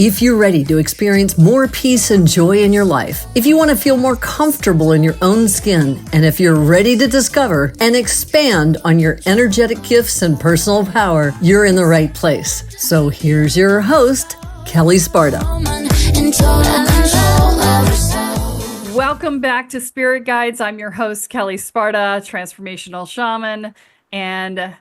If you're ready to experience more peace and joy in your life, if you want to feel more comfortable in your own skin, and if you're ready to discover and expand on your energetic gifts and personal power, you're in the right place. So here's your host, Kelle Sparta. Welcome back to Spirit Guides. I'm your host, Kelle Sparta, transformational shaman, and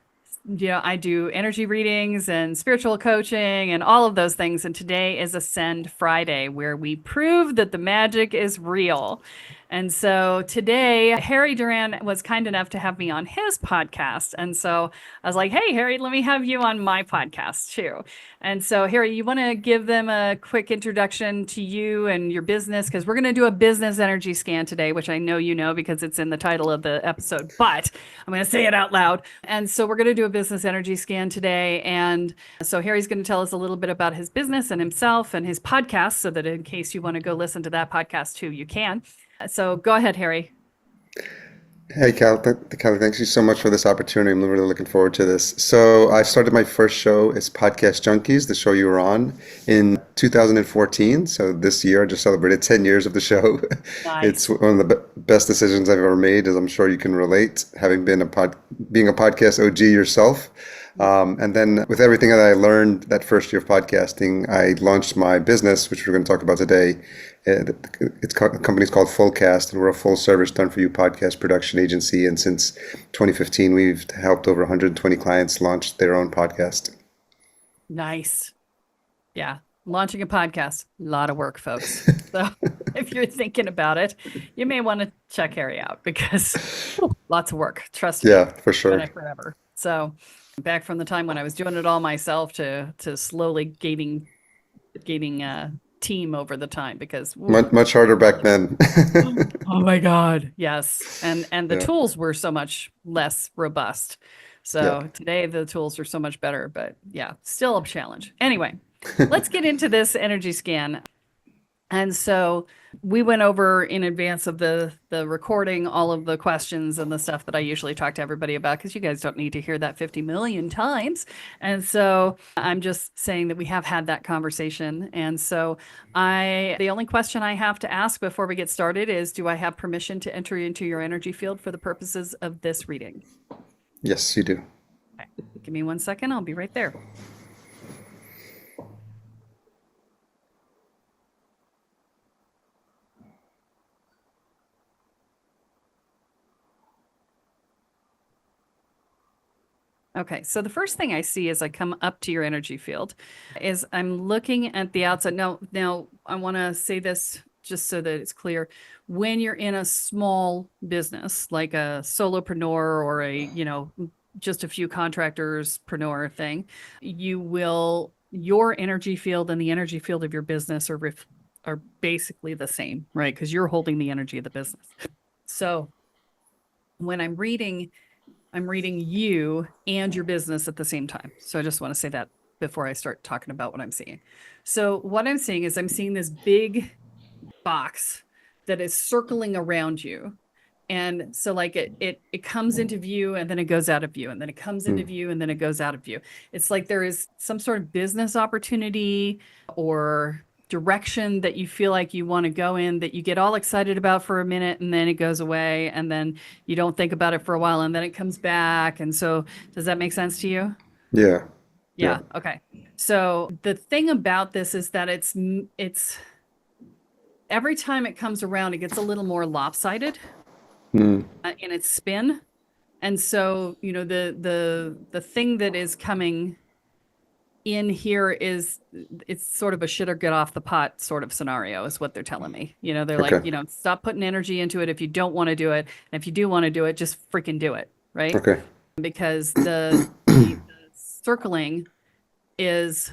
I do energy readings and spiritual coaching and all of those things. And today is Ascend Friday, where we prove that the magic is real. And so today, Harry Duran was kind enough to have me on his podcast. And so I was like, hey, Harry, let me have you on my podcast too. And so, Harry, you want to give them a quick introduction to you and your business? Because we're going to do a business energy scan today, which I know you know because it's in the title of the episode, but I'm going to say it out loud. And so we're going to do a business energy scan today. And so Harry's going to tell us a little bit about his business and himself and his podcast, so that in case you want to go listen to that podcast too, you can. So go ahead, Harry. Hey, Kelle, thanks you so much for this opportunity. I'm really looking forward to this. So I started my first show as Podcast Junkies, the show you were on, in 2014. So this year I just celebrated 10 years of the show. Nice. It's one of the best decisions I've ever made, as I'm sure you can relate, having been being a podcast OG yourself. And then with everything that I learned that first year of podcasting, I launched my business, which we're going to talk about today. The company's called Fullcast, and we're a full service done for you podcast production agency. And since 2015, we've helped over 120 clients launch their own podcast. Nice. Yeah. Launching a podcast, a lot of work, folks. So if you're thinking about it, you may want to check Harry out because lots of work. Trust me. Yeah, for sure. Done it forever. So back from the time when I was doing it all myself to slowly gaining team over the time, because much harder back then. Oh my God. Yes. And the tools were so much less robust. So today the tools are so much better, but still a challenge. Anyway, let's get into this energy scan. And so we went over in advance of the recording all of the questions and the stuff that I usually talk to everybody about, because you guys don't need to hear that 50 million times. And so I'm just saying that we have had that conversation. And so the only question I have to ask before we get started is, do I have permission to enter into your energy field for the purposes of this reading? Yes, you do. Okay. Give me 1 second. I'll be right there. Okay, so the first thing I see as I come up to your energy field is I'm looking at the outside. Now I want to say this just so that it's clear. When you're in a small business, like a solopreneur or just a few contractorspreneur thing, your energy field and the energy field of your business are basically the same, right? Because you're holding the energy of the business. So when I'm reading you and your business at the same time. So I just want to say that before I start talking about what I'm seeing. So what I'm seeing is I'm seeing this big box that is circling around you. And so like it comes into view and then it goes out of view, and then it comes into view and then it goes out of view. It's like there is some sort of business opportunity or direction that you feel like you want to go in, that you get all excited about for a minute and then it goes away, and then you don't think about it for a while and then it comes back. And so does that make sense to you? Yeah. Okay. So the thing about this is that it's every time it comes around, it gets a little more lopsided in its spin. And so, the thing that is coming in here it's sort of a shit or get off the pot sort of scenario is what they're telling me. They're like, stop putting energy into it if you don't want to do it. And if you do want to do it, just freaking do it. Right. Okay. Because the circling it's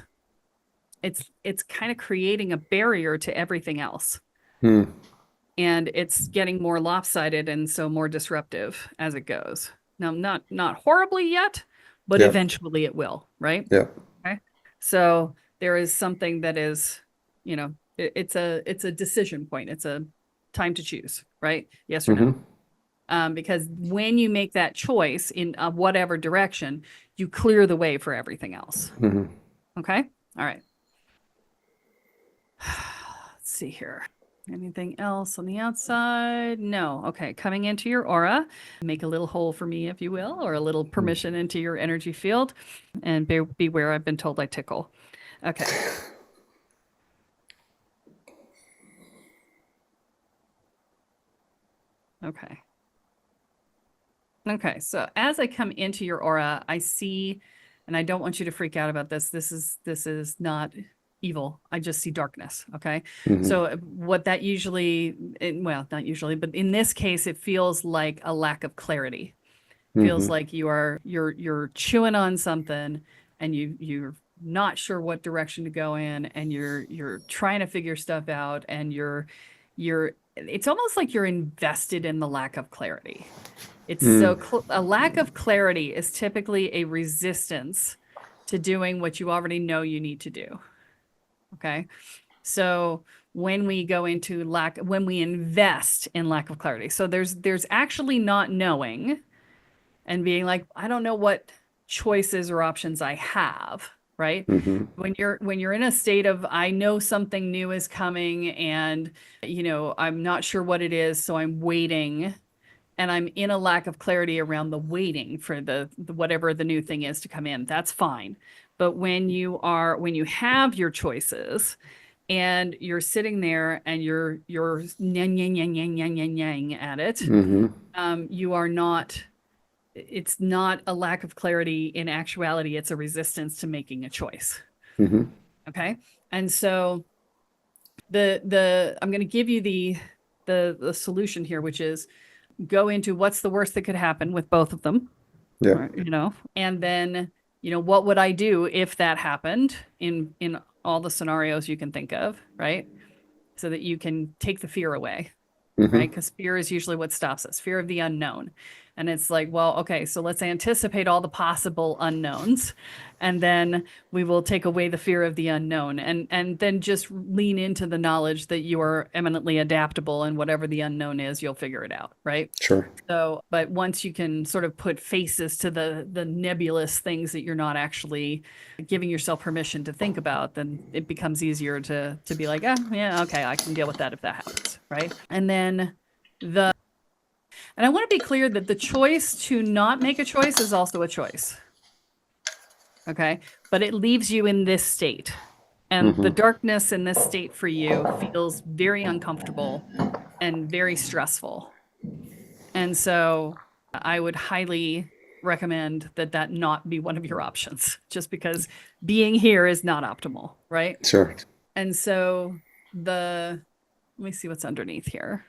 kind of creating a barrier to everything else. And it's getting more lopsided and so more disruptive as it goes. Now, not horribly yet, but eventually it will. Right. Yeah. So there is something that is, it's a decision point. It's a time to choose, right? Yes or no? Because when you make that choice in whatever direction, you clear the way for everything else. Okay. All right. Let's see here. Anything else on the outside? No. Okay. Coming into your aura, make a little hole for me, if you will, or a little permission into your energy field. And beware, I've been told I tickle. Okay. Okay. Okay. So as I come into your aura, I see, and I don't want you to freak out about this. This is not evil. I just see darkness. Okay. So what that usually, well, not usually, but in this case, it feels like a lack of clarity. Feels like you're chewing on something and you're not sure what direction to go in, and you're trying to figure stuff out, and you're it's almost like you're invested in the lack of clarity. It's a lack of clarity is typically a resistance to doing what you already know you need to do. Okay. So when we go into when we invest in lack of clarity, so there's actually not knowing and being like, I don't know what choices or options I have, right? When you're in a state of, I know something new is coming, and I'm not sure what it is, so I'm waiting, and I'm in a lack of clarity around the waiting for the whatever the new thing is to come in. That's fine. But when you have your choices and you're sitting there and you're yang yang yang yang yang yang yang at it, you are not. It's not a lack of clarity. In actuality, it's a resistance to making a choice. Okay. And so I'm going to give you the solution here, which is go into what's the worst that could happen with both of them. Yeah. And then, what would I do if that happened in all the scenarios you can think of, right? So that you can take the fear away, right? Because fear is usually what stops us, fear of the unknown. And it's like, well, okay, so let's anticipate all the possible unknowns, and then we will take away the fear of the unknown, and then just lean into the knowledge that you are eminently adaptable, and whatever the unknown is, you'll figure it out, right? Sure. So, but once you can sort of put faces to the nebulous things that you're not actually giving yourself permission to think about, then it becomes easier to be like, yeah, okay, I can deal with that if that happens, right? And then and I want to be clear that the choice to not make a choice is also a choice. Okay. But it leaves you in this state. And the darkness in this state for you feels very uncomfortable and very stressful. And so I would highly recommend that not be one of your options, just because being here is not optimal. Right. Sure. And so let me see what's underneath here.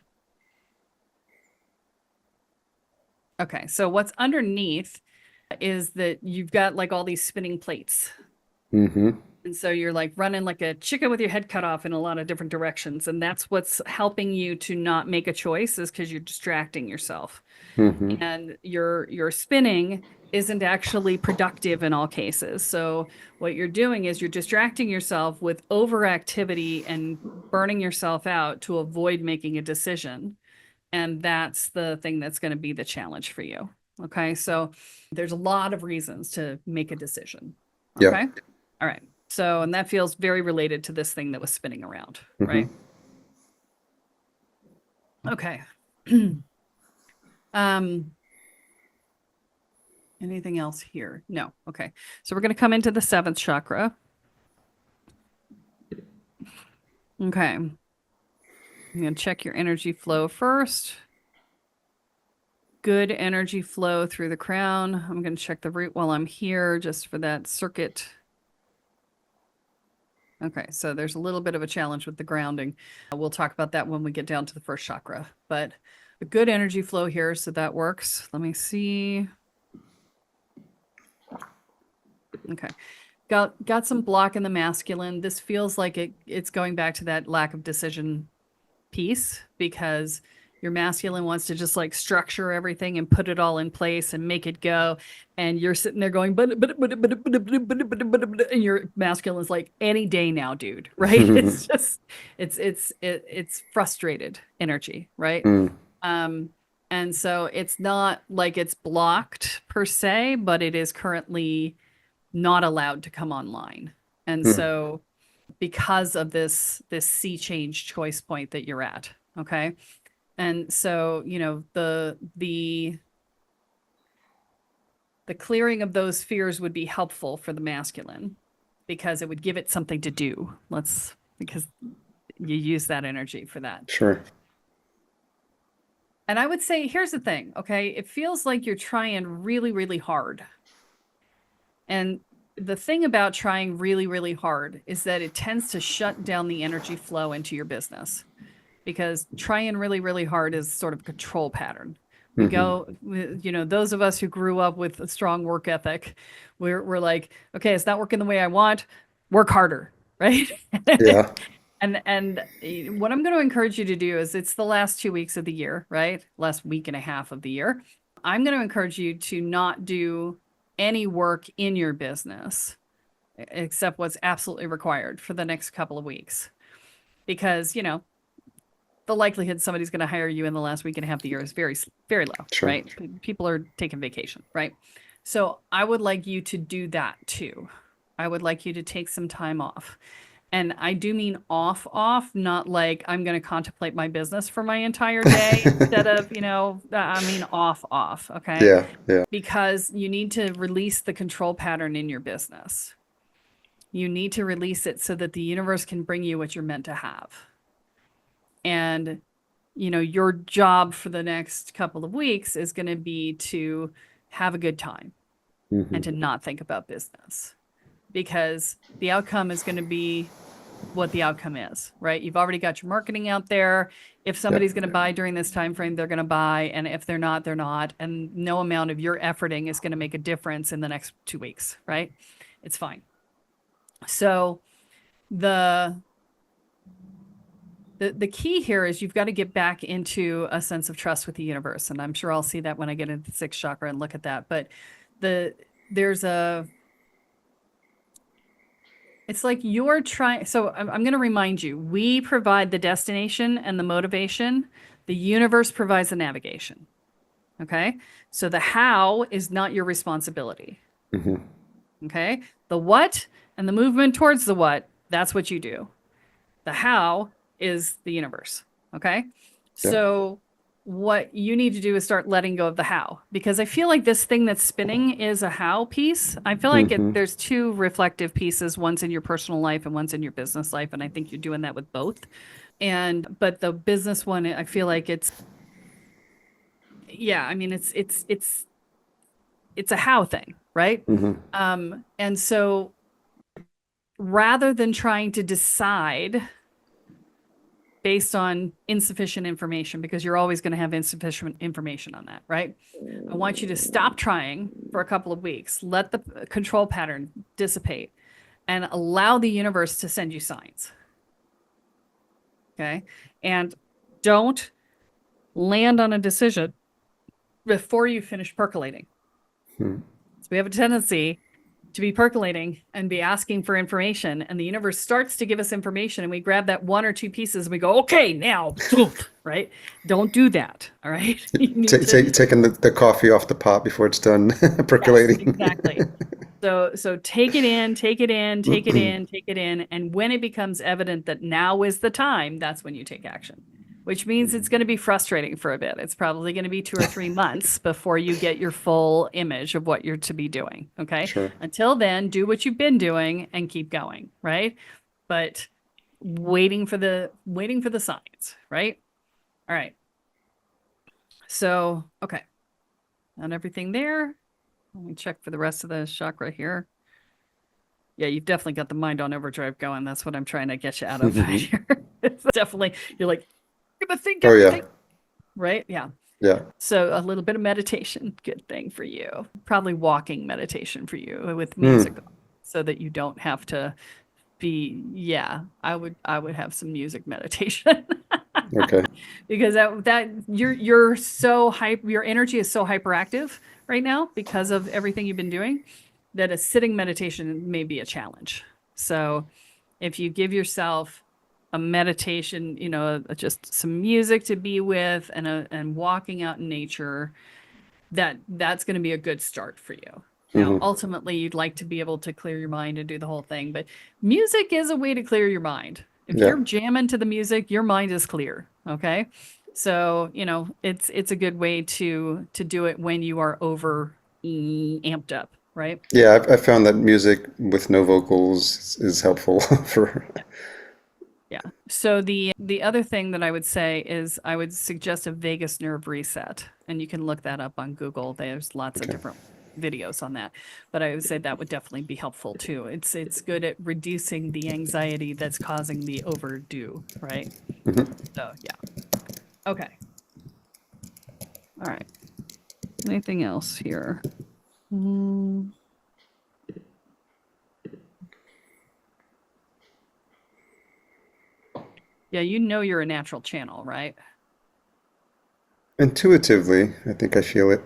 Okay, so what's underneath is that you've got like all these spinning plates. And so you're like running like a chicken with your head cut off in a lot of different directions. And that's what's helping you to not make a choice, is because you're distracting yourself. And your spinning isn't actually productive in all cases. So what you're doing is you're distracting yourself with overactivity and burning yourself out to avoid making a decision. And that's the thing that's going to be the challenge for you. Okay. So there's a lot of reasons to make a decision. Okay. Yeah. All right. So, and that feels very related to this thing that was spinning around. Right. Okay. Anything else here? No. Okay. So we're going to come into the 7th chakra. Okay. I'm going to check your energy flow first. Good energy flow through the crown. I'm going to check the root while I'm here, just for that circuit. Okay, so there's a little bit of a challenge with the grounding. We'll talk about that when we get down to the 1st chakra, but a good energy flow here, so that works. Let me see. Okay. Got some block in the masculine. This feels like it's going back to that lack of decision piece, because your masculine wants to just like structure everything and put it all in place and make it go, and you're sitting there going but and your masculine is like, any day now, dude, right? It's just it's frustrated energy, right? And so it's not like it's blocked per se, but it is currently not allowed to come online. And so because of this sea change choice point that you're at. Okay. And so, the clearing of those fears would be helpful for the masculine because it would give it something to do. Because you use that energy for that. Sure. And I would say, here's the thing, okay? It feels like you're trying really, really hard. And the thing about trying really, really hard is that it tends to shut down the energy flow into your business, because trying really, really hard is sort of a control pattern. We go, those of us who grew up with a strong work ethic, we're like, okay, it's not working the way I want, work harder, right? Yeah. And what I'm going to encourage you to do is, it's the last 2 weeks of the year, right? Last week and a half of the year. I'm going to encourage you to not do any work in your business except what's absolutely required for the next couple of weeks. Because, the likelihood somebody's going to hire you in the last week and a half of the year is very, very low, Sure. right? People are taking vacation, right? So I would like you to do that too. I would like you to take some time off. And I do mean off, not like I'm going to contemplate my business for my entire day instead of, I mean off, okay? Yeah. Yeah. Because you need to release the control pattern in your business. You need to release it so that the universe can bring you what you're meant to have. And, your job for the next couple of weeks is going to be to have a good time and to not think about business, because the outcome is going to be what the outcome is, right? You've already got your marketing out there. If somebody's going to buy during this time frame, they're going to buy. And if they're not, they're not. And no amount of your efforting is going to make a difference in the next 2 weeks, right? It's fine. So the key here is you've got to get back into a sense of trust with the universe. And I'm sure I'll see that when I get into the sixth chakra and look at that. But it's like you're trying. So I'm going to remind you, we provide the destination and the motivation. The universe provides the navigation. Okay. So the how is not your responsibility. Okay. The what and the movement towards the what, that's what you do. The how is the universe. Okay. So what you need to do is start letting go of the how, because I feel like this thing that's spinning is a how piece. I feel like there's two reflective pieces. One's in your personal life and one's in your business life. And I think you're doing that with both. But the business one, I feel like it's a how thing, right? And so rather than trying to decide based on insufficient information, because you're always going to have insufficient information on that, right? I want you to stop trying for a couple of weeks, let the control pattern dissipate, and allow the universe to send you signs. Okay? And don't land on a decision before you finish percolating. So we have a tendency to be percolating and be asking for information, and the universe starts to give us information, and we grab that one or two pieces and we go, okay, now, right? Don't do that. All right. Taking the coffee off the pot before it's done percolating. Yes, exactly. So take it in, take it in, take it in, take it in. And when it becomes evident that now is the time, that's when you take action, which means it's going to be frustrating for a bit. It's probably going to be 2 or 3 months before you get your full image of what you're to be doing. Okay. Sure. Until then, do what you've been doing and keep going. Right. But waiting for the signs. Right. All right. So, okay. And everything there. Let me check for the rest of the chakra here. Yeah, you've definitely got the mind on overdrive going. That's what I'm trying to get you out of right here. It's definitely, you're like, gonna think everything. Right? Yeah. So a little bit of meditation, good thing for you. Probably walking meditation for you with music, so that you don't have to be. Yeah, I would have some music meditation. Okay. Because that you're so hype. Your energy is so hyperactive right now because of everything you've been doing, that a sitting meditation may be a challenge. So if you give yourself a meditation, just some music to be with, and walking out in nature, that's going to be a good start for you. Now, ultimately, you'd like to be able to clear your mind and do the whole thing, but music is a way to clear your mind. If Yeah. you're jamming to the music, your mind is clear. Okay. So, it's a good way to do it when you are over amped up, right? Yeah, I found that music with no vocals is helpful for. Yeah. So the other thing that I would say is I would suggest a vagus nerve reset, and you can look that up on Google. There's lots of different videos on that, but I would say that would definitely be helpful too. It's good at reducing the anxiety that's causing the overdue, right? So yeah. Okay. All right. Anything else here? Yeah, you're a natural channel, right? Intuitively, I think I feel it,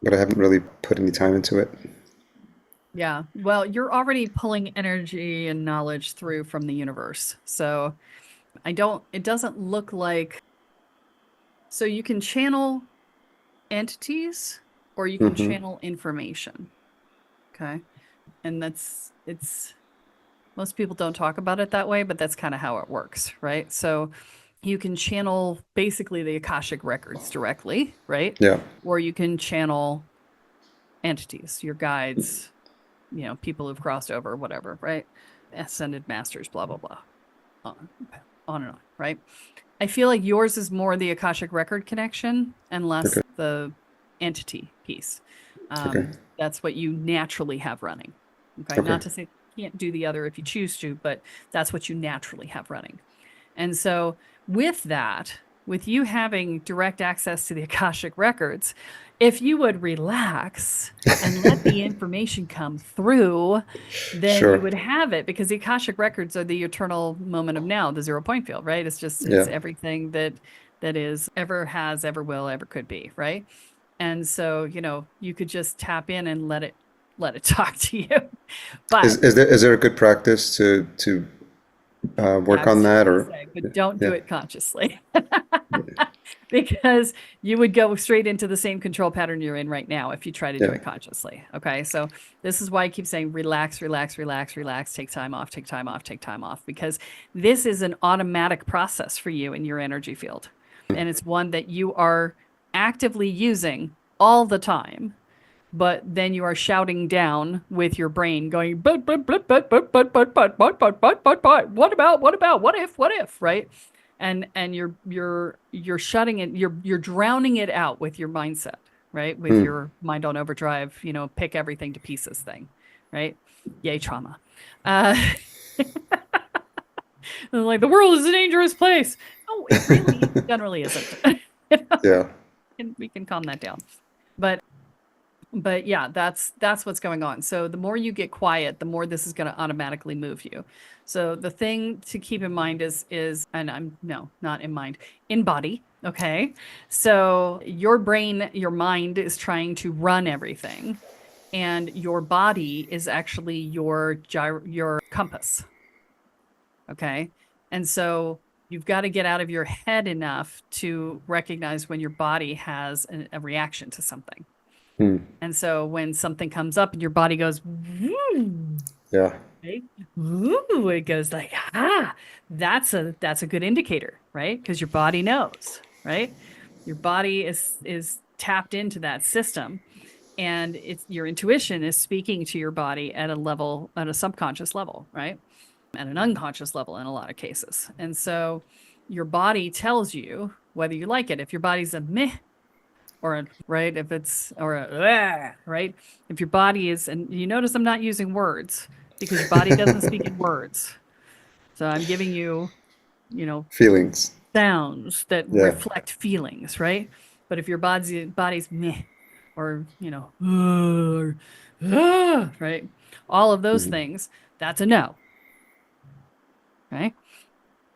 but I haven't really put any time into it. Yeah. Well, you're already pulling energy and knowledge through from the universe. So it doesn't look like, so you can channel entities or you can channel information. Okay. And most people don't talk about it that way, but that's kind of how it works, right? So you can channel basically the Akashic records directly, right? Yeah. Or you can channel entities, your guides, people who've crossed over, whatever, right? Ascended masters, blah, blah, blah. On and on, right? I feel like yours is more the Akashic record connection and less Okay. the entity piece. Okay. That's what you naturally have running. Okay. Okay. Not to say you can't do the other if you choose to, but that's what you naturally have running. And so with that, with you having direct access to the Akashic records, if you would relax and let the information come through, then Sure. you would have it, because the Akashic records are the eternal moment of now, the 0 point field, right? It's Yeah. everything that is, ever has, ever will, ever could be, right? And so, you could just tap in and let it talk to you. But Is there a good practice to work I on was just that, gonna or? say, but don't do Yeah. it consciously. Because you would go straight into the same control pattern you're in right now if you try to do Yeah. it consciously. Okay. So this is why I keep saying relax, relax, relax, relax, take time off, take time off, take time off, because this is an automatic process for you in your energy field. And it's one that you are actively using all the time, but then you are shouting down with your brain going, but, what about, what if, right? And you're shutting it, you're drowning it out with your mindset, right? With your mind on overdrive, pick everything to pieces thing, right? Yay, trauma. Like, the world is a dangerous place. No, it really generally isn't. Yeah. And we can calm that down. But yeah, that's what's going on. So the more you get quiet, the more this is going to automatically move you. So the thing to keep in mind is, and not in mind, in body. Okay. So your brain, your mind is trying to run everything, and your body is actually your compass. Okay. And so you've got to get out of your head enough to recognize when your body has a reaction to something. And so when something comes up and your body goes, woo, Yeah. right? Woo, it goes like, that's a good indicator, right? Because your body knows, right? Your body is tapped into that system, and your intuition is speaking to your body at a subconscious level, right? At an unconscious level in a lot of cases. And so your body tells you whether you like it. If your body's a meh, right, if it's, right, if your body is, and you notice I'm not using words because your body doesn't speak in words, so I'm giving you Feelings. sounds that Yeah. reflect feelings, right? But if your body's meh, or right, all of those things, that's a no, right?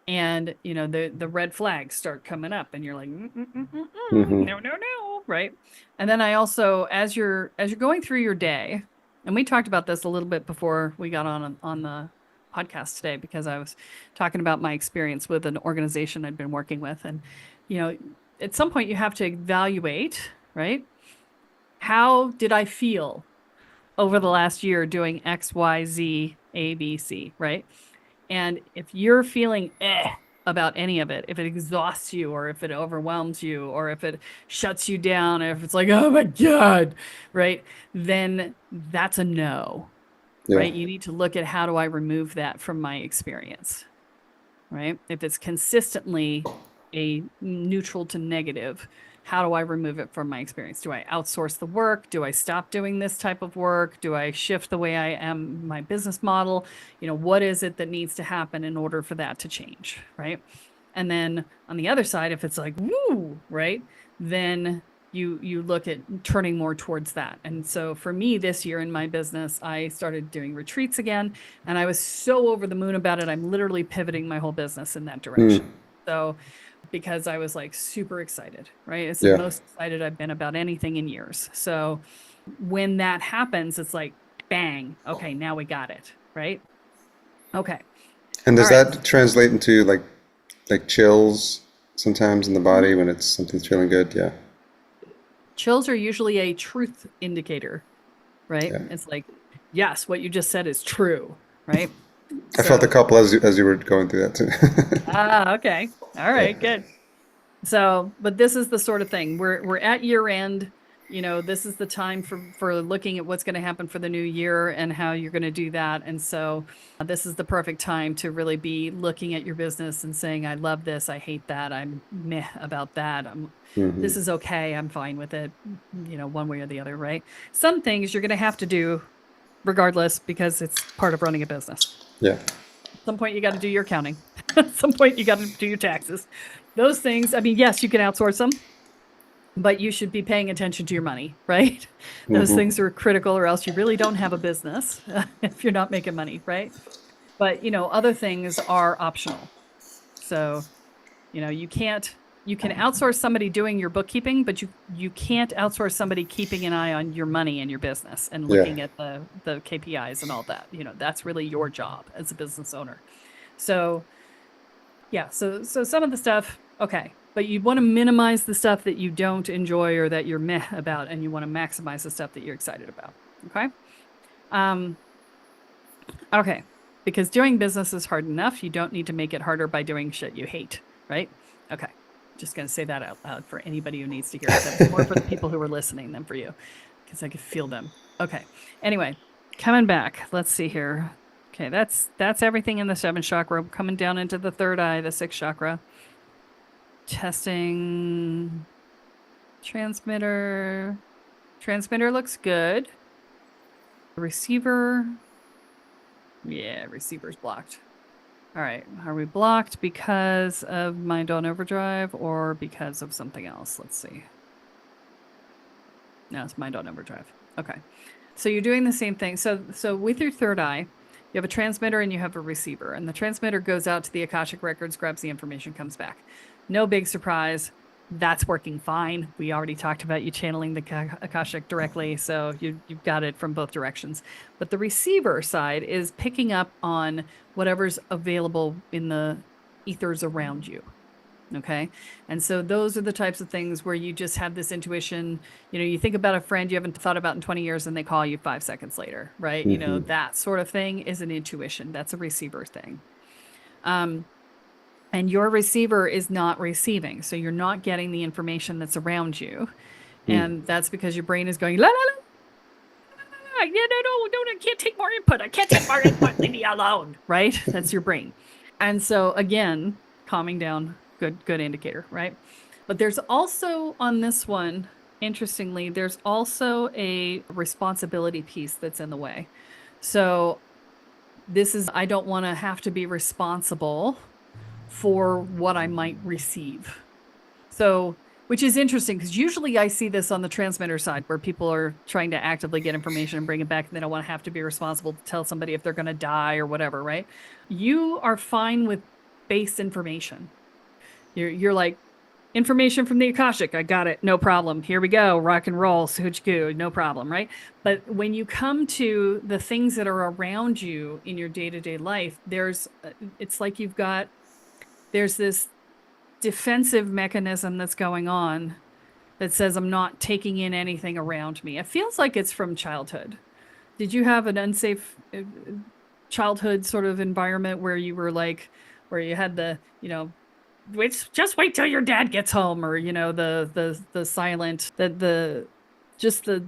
And the red flags start coming up, and you're like, no, right? And then I also, as you're going through your day, and we talked about this a little bit before we got on the podcast today, because I was talking about my experience with an organization I'd been working with, and at some point you have to evaluate, right? How did I feel over the last year doing X, Y, Z, A, B, C, right? And if you're feeling about any of it, if it exhausts you or if it overwhelms you or if it shuts you down, or if it's like, oh my God, right? Then that's a no, Yeah. right? You need to look at how do I remove that from my experience, right? If it's consistently a neutral to negative, how do I remove it from my experience? Do I outsource the work? Do I stop doing this type of work? Do I shift the way I am my business model? What is it that needs to happen in order for that to change, right? And then on the other side, if it's like, woo, right, then you look at turning more towards that. And so for me this year in my business, I started doing retreats again, and I was so over the moon about it. I'm literally pivoting my whole business in that direction. So because I was like super excited, right? It's the Yeah. most excited I've been about anything in years. So when that happens, it's like, bang, okay, now we got it, right? Okay. And All does right. that translate into like chills sometimes in the body when it's something's feeling good? Yeah. Chills are usually a truth indicator, right? Yeah. It's like, yes, what you just said is true, right? I felt a So, couple as you were going through that too. okay. All Yeah. right, good. So, but this is the sort of thing. We're at year end. This is the time for looking at what's going to happen for the new year and how you're going to do that. And so, this is the perfect time to really be looking at your business and saying, I love this, I hate that, I'm meh about that. This is okay, I'm fine with it, one way or the other, right? Some things you're going to have to do regardless because it's part of running a business. Yeah. At some point you got to do your accounting. At some point you got to do your taxes. Those things, I mean, yes, you can outsource them, but you should be paying attention to your money, right? Those things are critical, or else you really don't have a business if you're not making money, right? But, other things are optional. So, you can outsource somebody doing your bookkeeping, but you can't outsource somebody keeping an eye on your money and your business and Yeah. looking at the KPIs and all that. That's really your job as a business owner. So, yeah, so some of the stuff, okay, but you want to minimize the stuff that you don't enjoy or that you're meh about, and you want to maximize the stuff that you're excited about. Okay. Okay, because doing business is hard enough. You don't need to make it harder by doing shit you hate, right? Okay, just gonna say that out loud for anybody who needs to hear it. That's more for the people who are listening than for you, because I could feel them. Okay, anyway, coming back. Let's see here. Okay, that's everything in the 7th chakra. Coming down into the 3rd eye, the 6th chakra. Testing transmitter. Transmitter looks good. Receiver. Yeah, receiver's blocked. All right, are we blocked because of Mind on Overdrive or because of something else? Let's see. No, it's Mind on Overdrive. Okay. So you're doing the same thing. So with your 3rd eye, you have a transmitter and you have a receiver, and the transmitter goes out to the Akashic records, grabs the information, comes back. No big surprise. That's working fine. We already talked about you channeling the Akashic directly, so you've got it from both directions. But the receiver side is picking up on whatever's available in the ethers around you. Okay. And so those are the types of things where you just have this intuition. You think about a friend you haven't thought about in 20 years and they call you 5 seconds later, right? That sort of thing is an intuition. That's a receiver thing. And your receiver is not receiving. So you're not getting the information that's around you. And that's because your brain is going, la, la, la. Yeah, no, I can't take more input. I can't take more input. Leave me alone. Right? That's your brain. And so again, calming down, good indicator, right? But there's also on this one, interestingly, there's also a responsibility piece that's in the way. So this is, I don't want to have to be responsible for what I might receive. So, which is interesting because usually I see this on the transmitter side where people are trying to actively get information and bring it back and they don't want to have to be responsible to tell somebody if they're going to die or whatever, right? You are fine with base information. You're like, information from the Akashic, I got it, no problem. Here we go, rock and roll, suchku, no problem, right? But when you come to the things that are around you in your day-to-day life, it's like there's this defensive mechanism that's going on that says I'm not taking in anything around me. It feels like it's from childhood. Did you have an unsafe childhood sort of environment where you were like, where you had the, wait, just wait till your dad gets home, or the silent, just the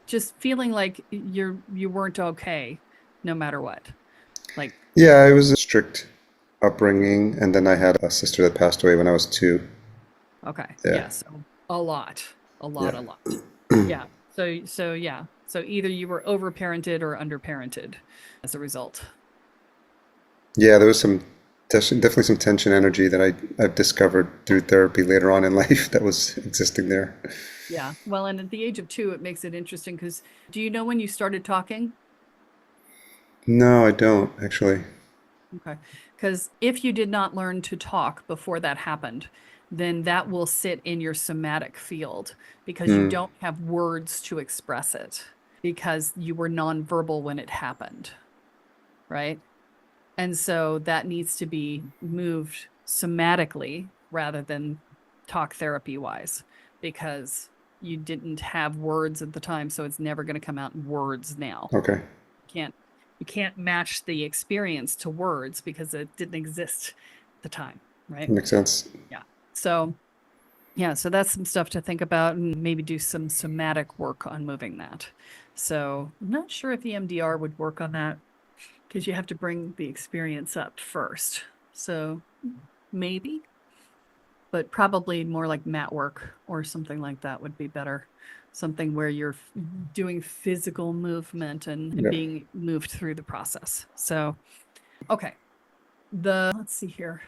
just feeling like you weren't okay, no matter what. Like, Yeah, it was a strict upbringing, and then I had a sister that passed away when I was 2. okay, Yeah, yeah, so a lot, yeah, a lot. Yeah. So yeah. So either you were overparented or underparented as a result. yeah. There was definitely some tension energy that I've discovered through therapy later on in life that was existing there. Yeah. Well, and at the age of 2, it makes it interesting because do you know when you started talking? No, I don't actually. Okay. Because if you did not learn to talk before that happened, then that will sit in your somatic field because you Hmm. don't have words to express it because you were nonverbal when it happened, right? And so that needs to be moved somatically rather than talk therapy wise because you didn't have words at the time. So it's never going to come out in words now. Okay, Can't you can't match the experience to words because it didn't exist at the time, right? that makes sense. Yeah. So yeah, so that's some stuff to think about and maybe do some somatic work on moving that. So I'm not sure if EMDR would work on that because you have to bring the experience up first. So maybe, but probably more like mat work or something like that would be better. Something where you're doing physical movement and Yeah. being moved through the process. So, okay. Let's see here.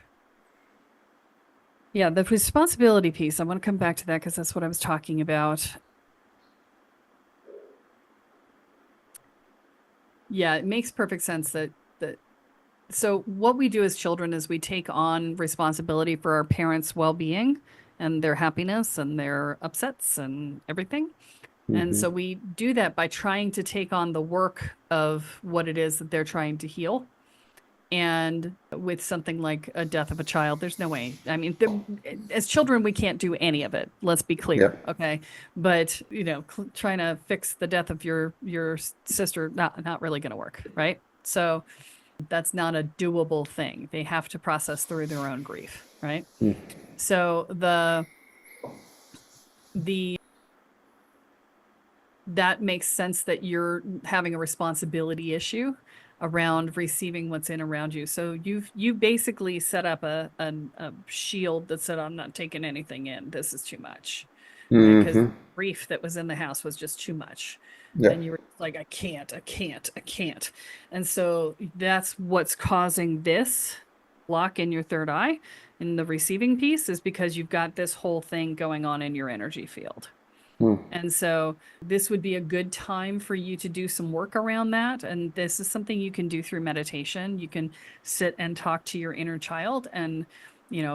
Yeah, the responsibility piece. I want to come back to that because that's what I was talking about. Yeah, it makes perfect sense that so what we do as children is we take on responsibility for our parents' well-being and their happiness and their upsets and everything. And Hmm. so we do that by trying to take on the work of what it is that they're trying to heal. And with something like a death of a child, there's no way. I mean, as children, we can't do any of it. Let's be Yeah. clear, okay? But trying to fix the death of your sister, not really going to work, right? So that's not a doable thing. They have to process through their own grief, right? So the that makes sense that you're having a responsibility issue around receiving what's in around you. So you basically set up a shield that said, I'm not taking anything in. This is too much. Right. Because Hmm. grief that was in the house was just too much. Yeah. And you were like, I can't, I can't, I can't. And so that's what's causing this block in your third eye in the receiving piece is because you've got this whole thing going on in your energy field. Hmm. And so this would be a good time for you to do some work around that. And this is something you can do through meditation. You can sit and talk to your inner child and,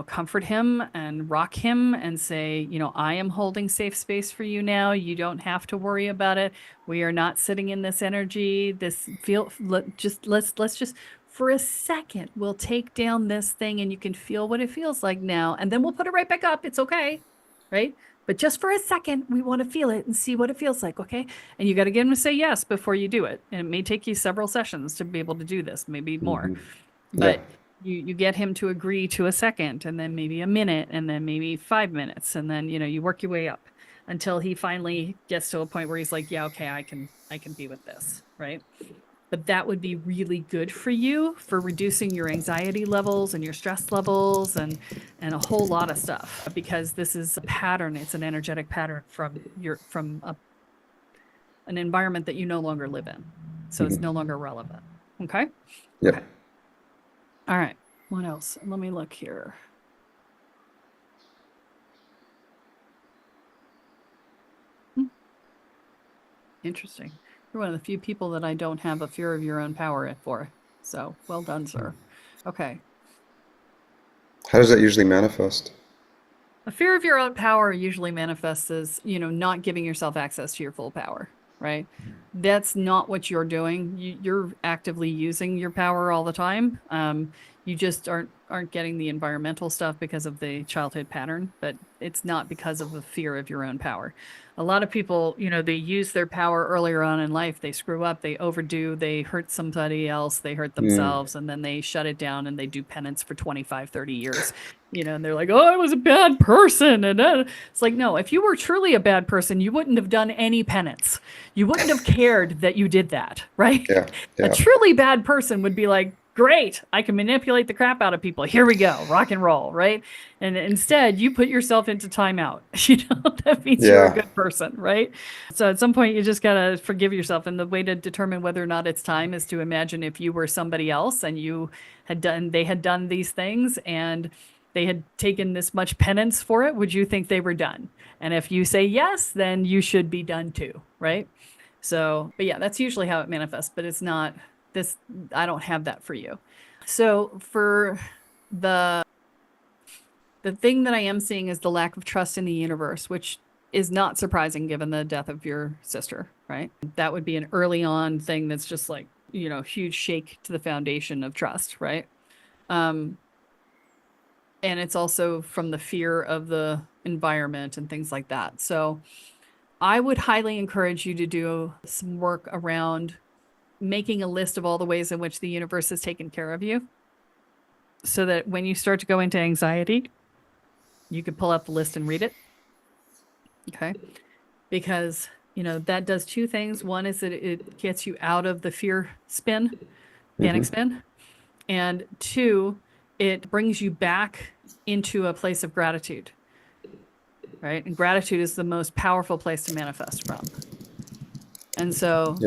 comfort him and rock him and say, I am holding safe space for you now. You don't have to worry about it. We are not sitting in this energy. Let's just for a second, we'll take down this thing and you can feel what it feels like now. And then we'll put it right back up. It's okay. Right. But just for a second, we want to feel it and see what it feels like, okay? And you got to get them to say yes before you do it. And it may take you several sessions to be able to do this, maybe more. Hmm. Yeah. But you get him to agree to a second, and then maybe a minute, and then maybe 5 minutes, and then you work your way up until he finally gets to a point where he's like, yeah, okay, I can be with this, right? But that would be really good for you for reducing your anxiety levels and your stress levels and a whole lot of stuff because this is a pattern. It's an energetic pattern an environment that you no longer live in. So it's no longer relevant. Okay. Yep. Okay. All right. What else? Let me look here. Hmm. Interesting. You're one of the few people that I don't have a fear of your own power for. So well done, sir. Okay. How does that usually manifest? A fear of your own power usually manifests as, not giving yourself access to your full power, right? That's not what you're doing. You're actively using your power all the time. You just aren't getting the environmental stuff because of the childhood pattern, but it's not because of the fear of your own power. A lot of people, they use their power earlier on in life. They screw up, they overdo, they hurt somebody else, they hurt themselves, and then they shut it down and they do penance for 25, 30 years. And they're like, oh, I was a bad person. And it's like, no, if you were truly a bad person, you wouldn't have done any penance. You wouldn't have cared that you did that, right? Yeah. A truly bad person would be like, great, I can manipulate the crap out of people. Here we go, rock and roll, right? And instead, you put yourself into timeout. That means you're a good person, right? So at some point, you just gotta forgive yourself. And the way to determine whether or not it's time is to imagine if you were somebody else and they had done these things and they had taken this much penance for it, would you think they were done? And if you say yes, then you should be done too, right? So, but yeah, that's usually how it manifests, but it's not this. I don't have that for you. So for the thing that I am seeing is the lack of trust in the universe, which is not surprising given the death of your sister, right? That would be an early on thing that's just like, huge shake to the foundation of trust, right? And it's also from the fear of the environment and things like that. So I would highly encourage you to do some work around making a list of all the ways in which the universe has taken care of you, so that when you start to go into anxiety, you could pull up the list and read it. Okay. Because, that does two things. One is that it gets you out of the fear spin, panic spin. And two, it brings you back into a place of gratitude, right? And gratitude is the most powerful place to manifest from. And so,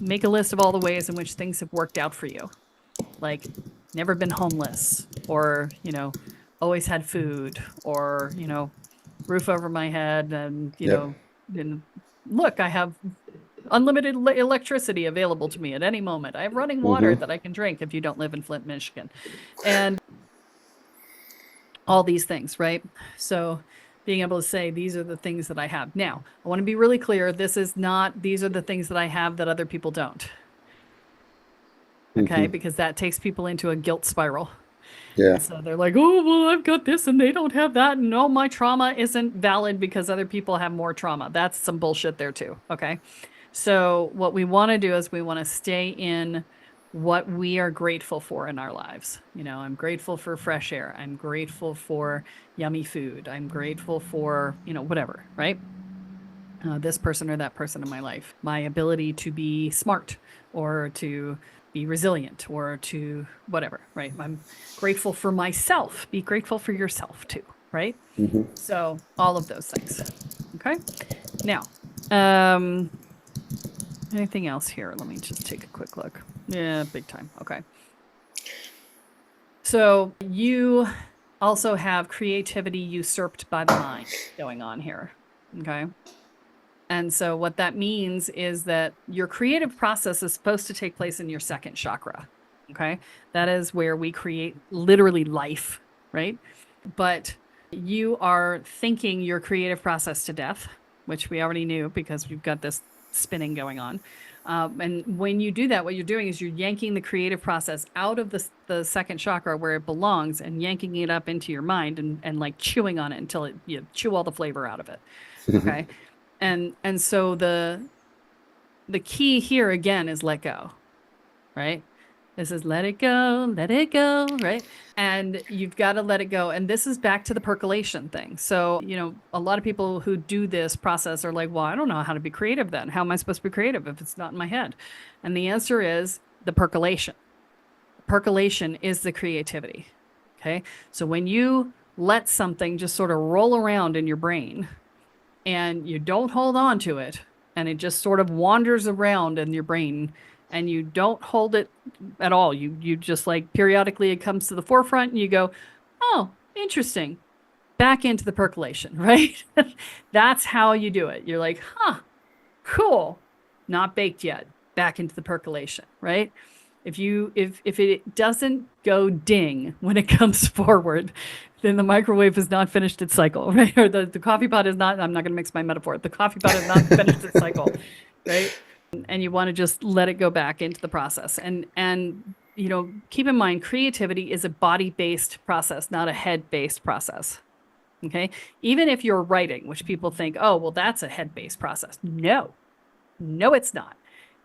make a list of all the ways in which things have worked out for you. Like never been homeless, or, always had food, or, roof over my head, and, and look, I have unlimited electricity available to me at any moment. I have running water that I can drink if you don't live in Flint, Michigan. And all these things, right? So being able to say, these are the things that I have. Now, I want to be really clear. These are the things that I have that other people don't. Okay? Because that takes people into a guilt spiral. Yeah. And so they're like, oh, well, I've got this and they don't have that. And no, my trauma isn't valid because other people have more trauma. That's some bullshit there too. Okay? So what we want to do is we want to stay in what we are grateful for in our lives. I'm grateful for fresh air. I'm grateful for yummy food. I'm grateful for, whatever, right? This person or that person in my life. My ability to be smart, or to be resilient, or to whatever, right? I'm grateful for myself. Be grateful for yourself too, right? So all of those things. Okay. Now, anything else here? Let me just take a quick look. Yeah, big time. Okay. So you also have creativity usurped by the mind going on here. Okay. And so what that means is that your creative process is supposed to take place in your second chakra. Okay. That is where we create literally life, right? But you are thinking your creative process to death, which we already knew because we've got this spinning going on. And when you do that, what you're doing is you're yanking the creative process out of the second chakra where it belongs, and yanking it up into your mind, and like chewing on it until you chew all the flavor out of it. Okay. And so the key here again is let go, right? This is let it go, right? And you've got to let it go. And this is back to the percolation thing. So, a lot of people who do this process are like, well, I don't know how to be creative then. How am I supposed to be creative if it's not in my head? And the answer is the percolation. Percolation is the creativity. Okay. So when you let something just sort of roll around in your brain and you don't hold on to it, and it just sort of wanders around in your brain, and you don't hold it at all. You just like periodically it comes to the forefront and you go, oh, interesting. Back into the percolation, right? That's how you do it. You're like, huh, cool. Not baked yet. Back into the percolation, right? If it doesn't go ding when it comes forward, then the microwave has not finished its cycle, right? Or the coffee pot is not, I'm not going to mix my metaphor. The coffee pot has not finished its cycle, right? And you want to just let it go back into the process. And keep in mind, creativity is a body-based process, not a head-based process. Okay. Even if you're writing, which people think, oh, well, that's a head-based process. No, it's not.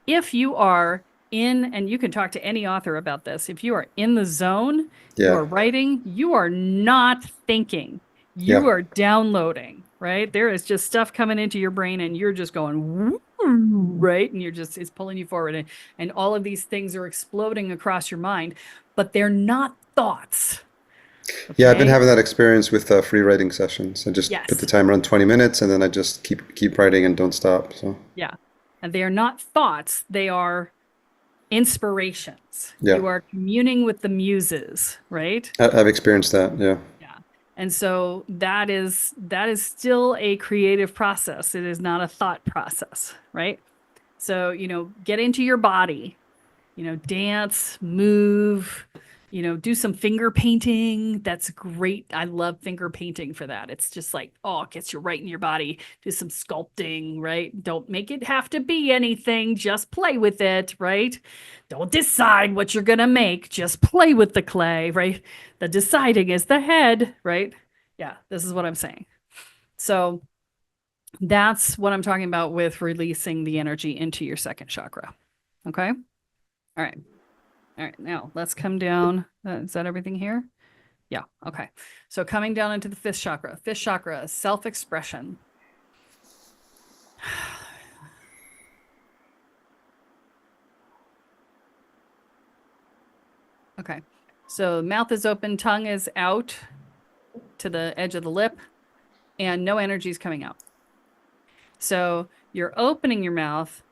If you are and you can talk to any author about this, if you are in the zone, you Yeah. are writing, you are not thinking, you Yeah. are downloading, right? There is just stuff coming into your brain and you're just going, right? And it's pulling you forward. And all of these things are exploding across your mind, but they're not thoughts. Yeah, I've been Okay. having that experience with free writing sessions. I just put the Yes. timer on 20 minutes and then I just keep writing and don't stop. So Yeah. And they are not thoughts. They are inspirations. yeah, You are communing with the muses, right? I've experienced that. Yeah. Yeah. And so that is still a creative process. It is not a thought process, right? So, get into your body, dance, move, do some finger painting. That's great. I love finger painting for that. It's just like, oh, it gets you right in your body. Do some sculpting, right? Don't make it have to be anything. Just play with it, right? Don't decide what you're going to make. Just play with the clay, right? The deciding is the head, right? Yeah, this is what I'm saying. So that's what I'm talking about with releasing the energy into your second chakra. Okay. All right. All right, now let's come down. Is that everything here? Yeah, okay. So coming down into the fifth chakra. Fifth chakra, self-expression. Okay, so mouth is open, tongue is out to the edge of the lip, and no energy is coming out. So you're opening your mouth.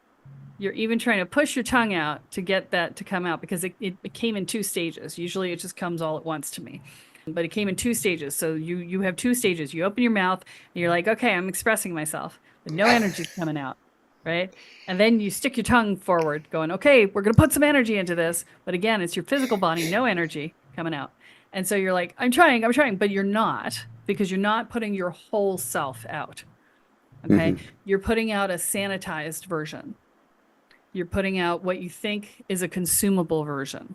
You're even trying to push your tongue out to get that to come out because it came in two stages. Usually it just comes all at once to me. But it came in two stages. So you have two stages. You open your mouth and you're like, okay, I'm expressing myself, but no energy's coming out, right? And then you stick your tongue forward going, okay, we're going to put some energy into this. But again, it's your physical body, no energy coming out. And so you're like, I'm trying, but you're not, because you're not putting your whole self out. Okay. You're putting out a sanitized version. You're putting out what you think is a consumable version.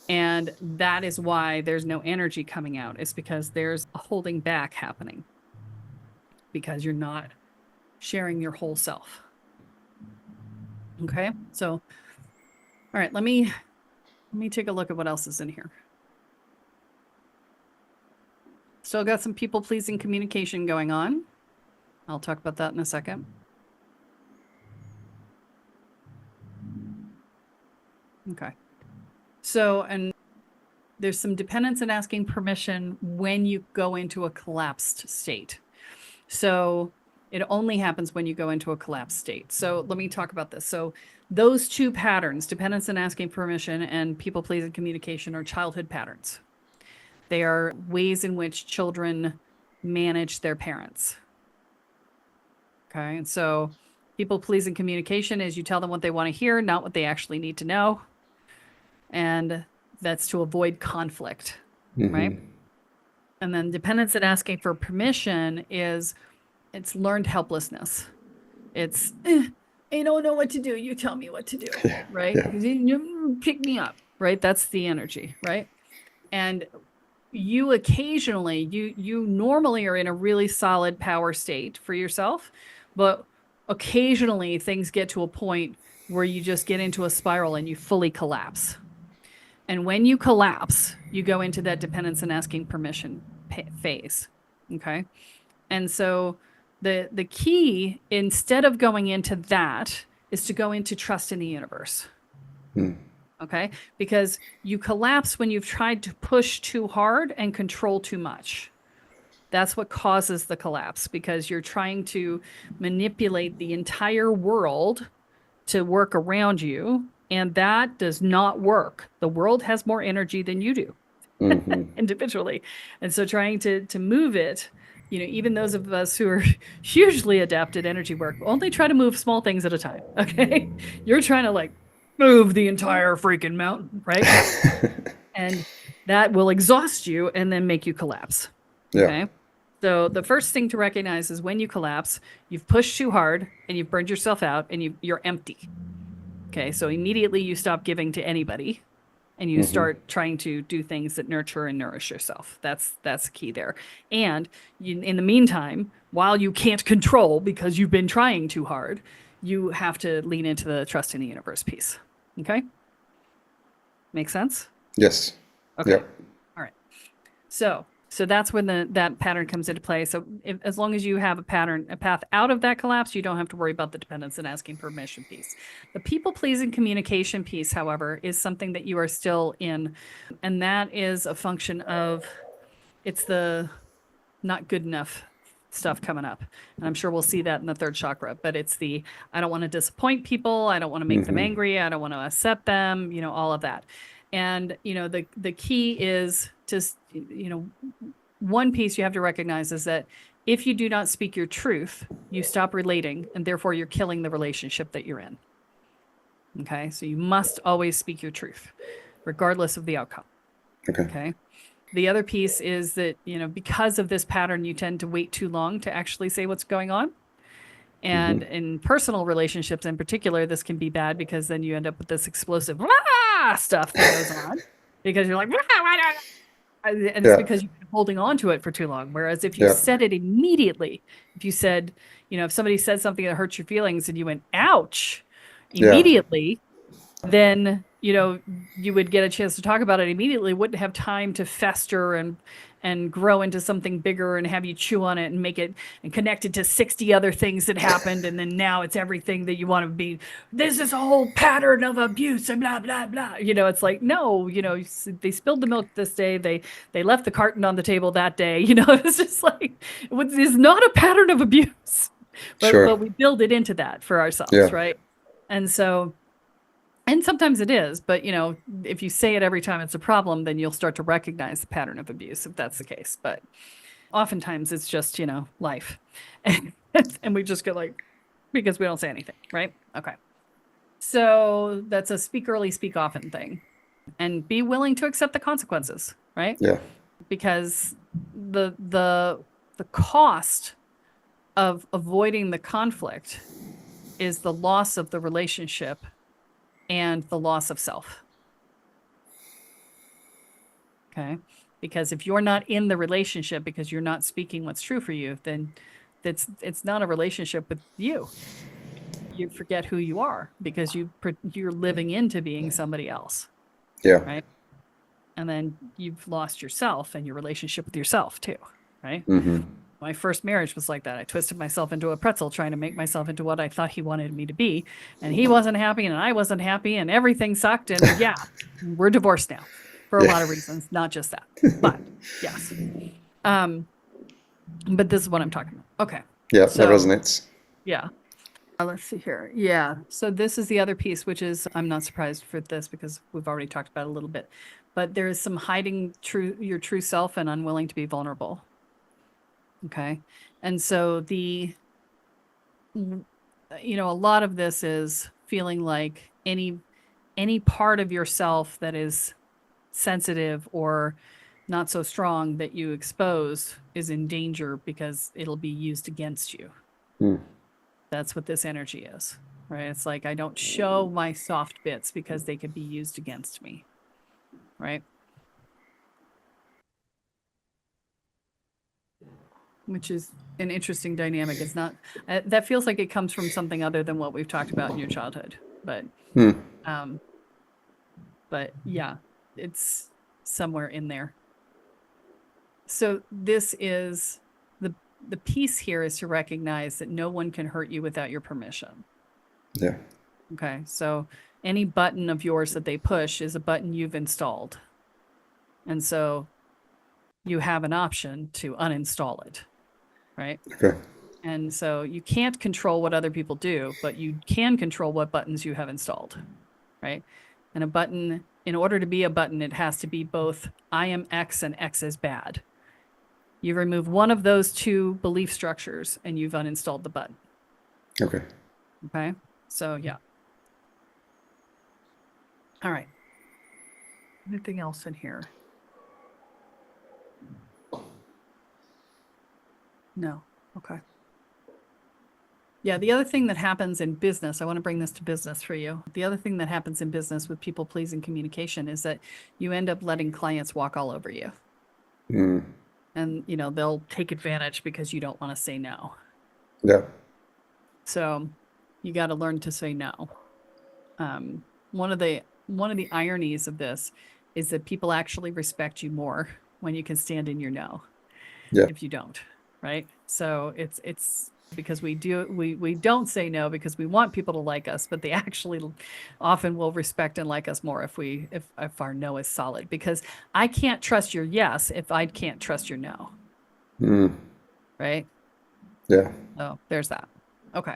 And that is why there's no energy coming out. It's because there's a holding back happening because you're not sharing your whole self. Okay. So, all right, let me take a look at what else is in here. Still got some people pleasing communication going on. I'll talk about that in a second. Okay. So, and there's some dependence in asking permission when you go into a collapsed state. So it only happens when you go into a collapsed state. So let me talk about this. So those two patterns, dependence in asking permission and people pleasing communication, are childhood patterns. They are ways in which children manage their parents. Okay. And so people pleasing communication is you tell them what they want to hear, not what they actually need to know. And that's to avoid conflict, right? And then dependence at asking for permission it's learned helplessness. It's, I don't know what to do. You tell me what to do, right? You pick me up, right? That's the energy, right? And you occasionally, you normally are in a really solid power state for yourself, but occasionally things get to a point where you just get into a spiral and you fully collapse. And when you collapse, you go into that dependence and asking permission phase. Okay. And so the key, instead of going into that, is to go into trust in the universe. Okay. Because you collapse when you've tried to push too hard and control too much. That's what causes the collapse, because you're trying to manipulate the entire world to work around you. And that does not work. The world has more energy than you do individually. And so trying to move it, even those of us who are hugely adept at energy work, only try to move small things at a time. Okay. You're trying to move the entire freaking mountain, right? And that will exhaust you and then make you collapse. Yeah. Okay. So the first thing to recognize is when you collapse, you've pushed too hard and you've burned yourself out and you're empty. Okay. So immediately you stop giving to anybody and you start trying to do things that nurture and nourish yourself. That's the key there. And in the meantime, while you can't control because you've been trying too hard, you have to lean into the trust in the universe piece. Okay? Make sense? Yes. Okay. Yep. All right. So that's when that pattern comes into play. So as long as you have a path out of that collapse, you don't have to worry about the dependence and asking permission piece. The people pleasing communication piece, however, is something that you are still in. And that is a function of, it's the not good enough stuff coming up. And I'm sure we'll see that in the third chakra, but it's the, I don't want to disappoint people. I don't want to make them angry. I don't want to upset them, all of that. And, the key is just, one piece you have to recognize is that if you do not speak your truth, you stop relating, and therefore you're killing the relationship that you're in. Okay. So you must always speak your truth, regardless of the outcome. Okay. The other piece is that, because of this pattern, you tend to wait too long to actually say what's going on. And in personal relationships in particular, this can be bad because then you end up with this explosive stuff that goes on because you're like, and it's because you've been holding on to it for too long. Whereas if you said it immediately, if you said, if somebody said something that hurts your feelings and you went, ouch, immediately, then, you would get a chance to talk about it immediately, wouldn't have time to fester and grow into something bigger and have you chew on it and make it and connect it to 60 other things that happened. And then now it's everything that you want to be. This is a whole pattern of abuse and blah, blah, blah. It's like, no, they spilled the milk this day. They left the carton on the table that day. It's just like, it's not a pattern of abuse, but we build it into that for ourselves. Right. And so, and sometimes it is, but if you say it every time it's a problem, then you'll start to recognize the pattern of abuse if that's the case. But oftentimes it's just, life. And we just go like, because we don't say anything, right? Okay. So that's a speak early, speak often thing. And be willing to accept the consequences, right? Yeah. Because the cost of avoiding the conflict is the loss of the relationship and the loss of self. Okay. Because if you're not in the relationship because you're not speaking what's true for you, then it's not a relationship with you. You forget who you are because you're living into being somebody else. Yeah. Right. And then you've lost yourself and your relationship with yourself too. Right. My first marriage was like that. I twisted myself into a pretzel trying to make myself into what I thought he wanted me to be. And he wasn't happy and I wasn't happy and everything sucked. And we're divorced now for a lot of reasons, not just that. But yes. But this is what I'm talking about. Okay. Yeah, that resonates. Yeah. Let's see here. Yeah. So this is the other piece, which is, I'm not surprised for this because we've already talked about it a little bit, but there is some hiding your true self and unwilling to be vulnerable. Okay. And so a lot of this is feeling like any part of yourself that is sensitive or not so strong that you expose is in danger because it'll be used against you. That's what this energy is, right? It's like, I don't show my soft bits because they could be used against me, right? Which is an interesting dynamic. It's not, that feels like it comes from something other than what we've talked about in your childhood, but yeah, it's somewhere in there. So this is the piece here is to recognize that no one can hurt you without your permission. Yeah. Okay. So any button of yours that they push is a button you've installed. And so you have an option to uninstall it. Right. Okay. And so you can't control what other people do, but you can control what buttons you have installed. Right. And a button, in order to be a button, it has to be both I am X and X is bad. You remove one of those two belief structures and you've uninstalled the button. Okay. Okay. So yeah. All right. Anything else in here? No. Okay. Yeah, the other thing that happens in business, I want to bring this to business for you. The other thing that happens in business with people pleasing communication is that you end up letting clients walk all over you. Mm. And, they'll take advantage because you don't want to say no. Yeah. So you got to learn to say no. One of the ironies of this is that people actually respect you more when you can stand in your no. Yeah. If you don't, right? So it's because we don't say no because we want people to like us, but they actually often will respect and like us more if our no is solid, because I can't trust your yes if I can't trust your no. Mm. Right? Yeah. So there's that. Okay.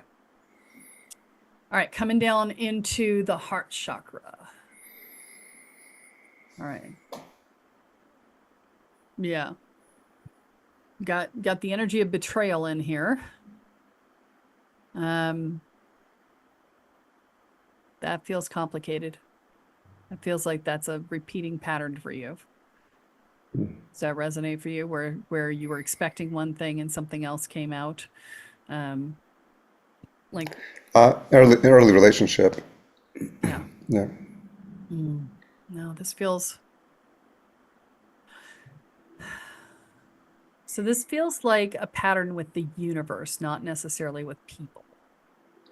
All right, coming down into the heart chakra. All right. Yeah. Got the energy of betrayal in here. That feels complicated. It feels like that's a repeating pattern for you. Does that resonate for you, where you were expecting one thing and something else came out? Like, Early relationship. yeah. Yeah. No, this feels. So this feels like a pattern with the universe, not necessarily with people.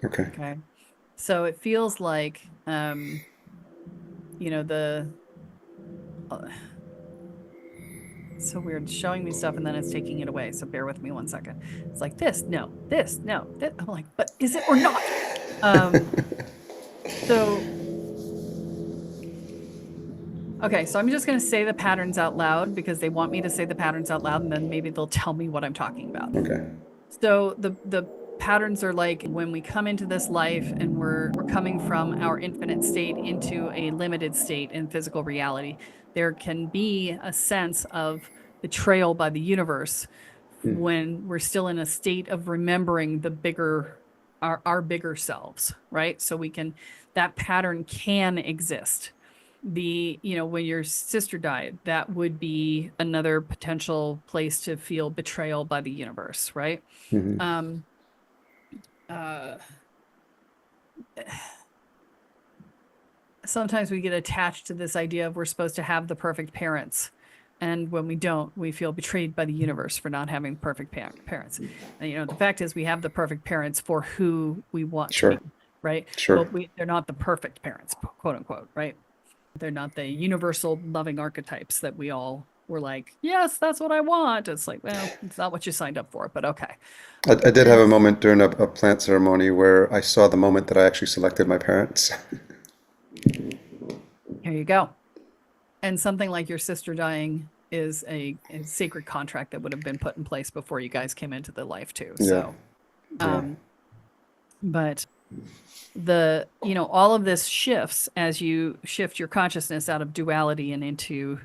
Okay. Okay. So it feels like, it's so weird showing me stuff and then it's taking it away. So bear with me one second. It's like this, no, this, no, this. I'm like, but is it or not? So, okay, so I'm just going to say the patterns out loud because they want me to say the patterns out loud, and then maybe they'll tell me what I'm talking about. Okay. So the patterns are like when we come into this life and we're coming from our infinite state into a limited state in physical reality, there can be a sense of betrayal by the universe when we're still in a state of remembering the bigger our bigger selves, right? So that pattern can exist. When your sister died, that would be another potential place to feel betrayal by the universe, right? Mm-hmm. uh, Sometimes we get attached to this idea of we're supposed to have the perfect parents. And when we don't, we feel betrayed by the universe for not having perfect parents. And, the fact is we have the perfect parents for who we want to Sure. be, right? Sure. But they're not the perfect parents, quote unquote, right? They're not the universal loving archetypes that we all were like, yes, that's what I want. It's like, well, it's not what you signed up for, but okay. I did have a moment during a plant ceremony where I saw the moment that I actually selected my parents. Here you go. And something like your sister dying is a sacred contract that would have been put in place before you guys came into the life too. Yeah. So, but all of this shifts as you shift your consciousness out of duality and into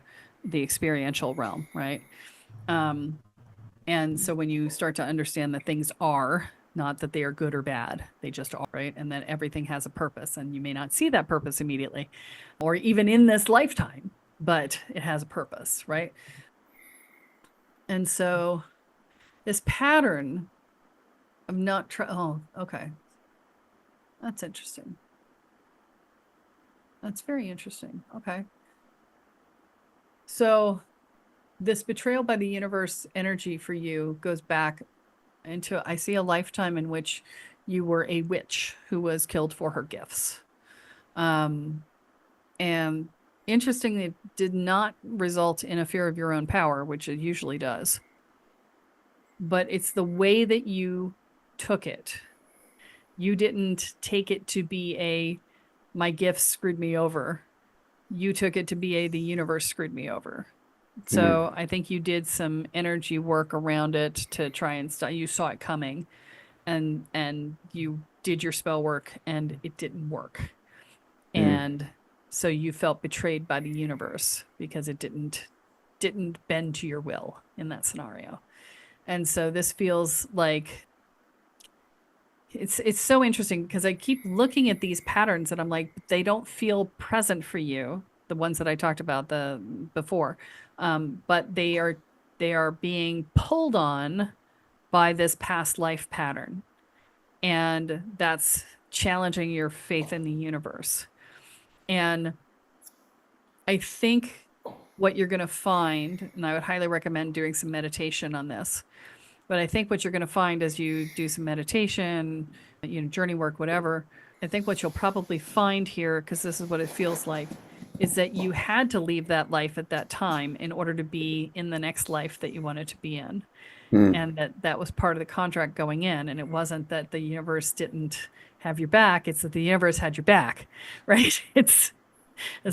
the experiential realm, right? And so when you start to understand that things are, not that they are good or bad, they just are, right? And that everything has a purpose, and you may not see that purpose immediately or even in this lifetime, but it has a purpose, right? And so this pattern of not oh, okay. That's interesting. That's very interesting. Okay. So this betrayal by the universe energy for you goes back into, I see a lifetime in which you were a witch who was killed for her gifts. And interestingly, it did not result in a fear of your own power, which it usually does. But it's the way that you took it. You didn't take it to be my gifts screwed me over. You took it to be the universe screwed me over. So I think you did some energy work around it to try and you saw it coming, and you did your spell work and it didn't work. And so you felt betrayed by the universe because it didn't bend to your will in that scenario. And so this feels like it's so interesting because I keep looking at these patterns and I'm like, they don't feel present for you, the ones that I talked about before, but they are being pulled on by this past life pattern. And that's challenging your faith in the universe. And I think what you're going to find, and I would highly recommend doing some meditation on this, but I think what you're going to find as you do some meditation, journey work, whatever, I think what you'll probably find here, because this is what it feels like, is that you had to leave that life at that time in order to be in the next life that you wanted to be in. And that was part of the contract going in. And it wasn't that the universe didn't have your back. It's that the universe had your back, right? It's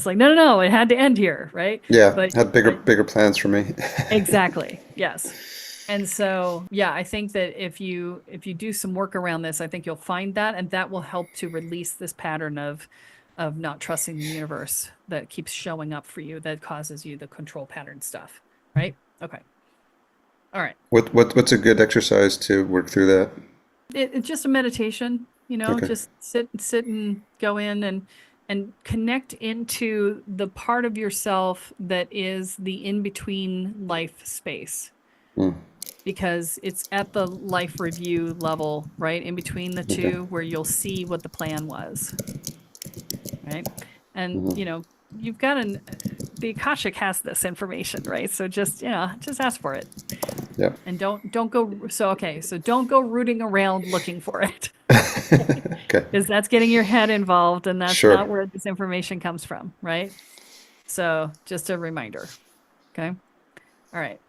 like, no, it had to end here, right? Yeah, But had bigger plans for me. exactly. Yes. And so, yeah, I think that if you do some work around this, I think you'll find that, and that will help to release this pattern of not trusting the universe that keeps showing up for you, that causes you the control pattern stuff, right? Okay. All right. What's a good exercise to work through that? It's just a meditation, Okay. just sit and go in and connect into the part of yourself that is the in-between life space. Because it's at the life review level, right? In between the Okay. two, where you'll see what the plan was, right? And, you've got the Akashic has this information, right? So just ask for it. Yeah. And don't go. So don't go rooting around looking for it, Okay. because that's getting your head involved, and that's Sure. not where this information comes from, right? So just a reminder. Okay. All right.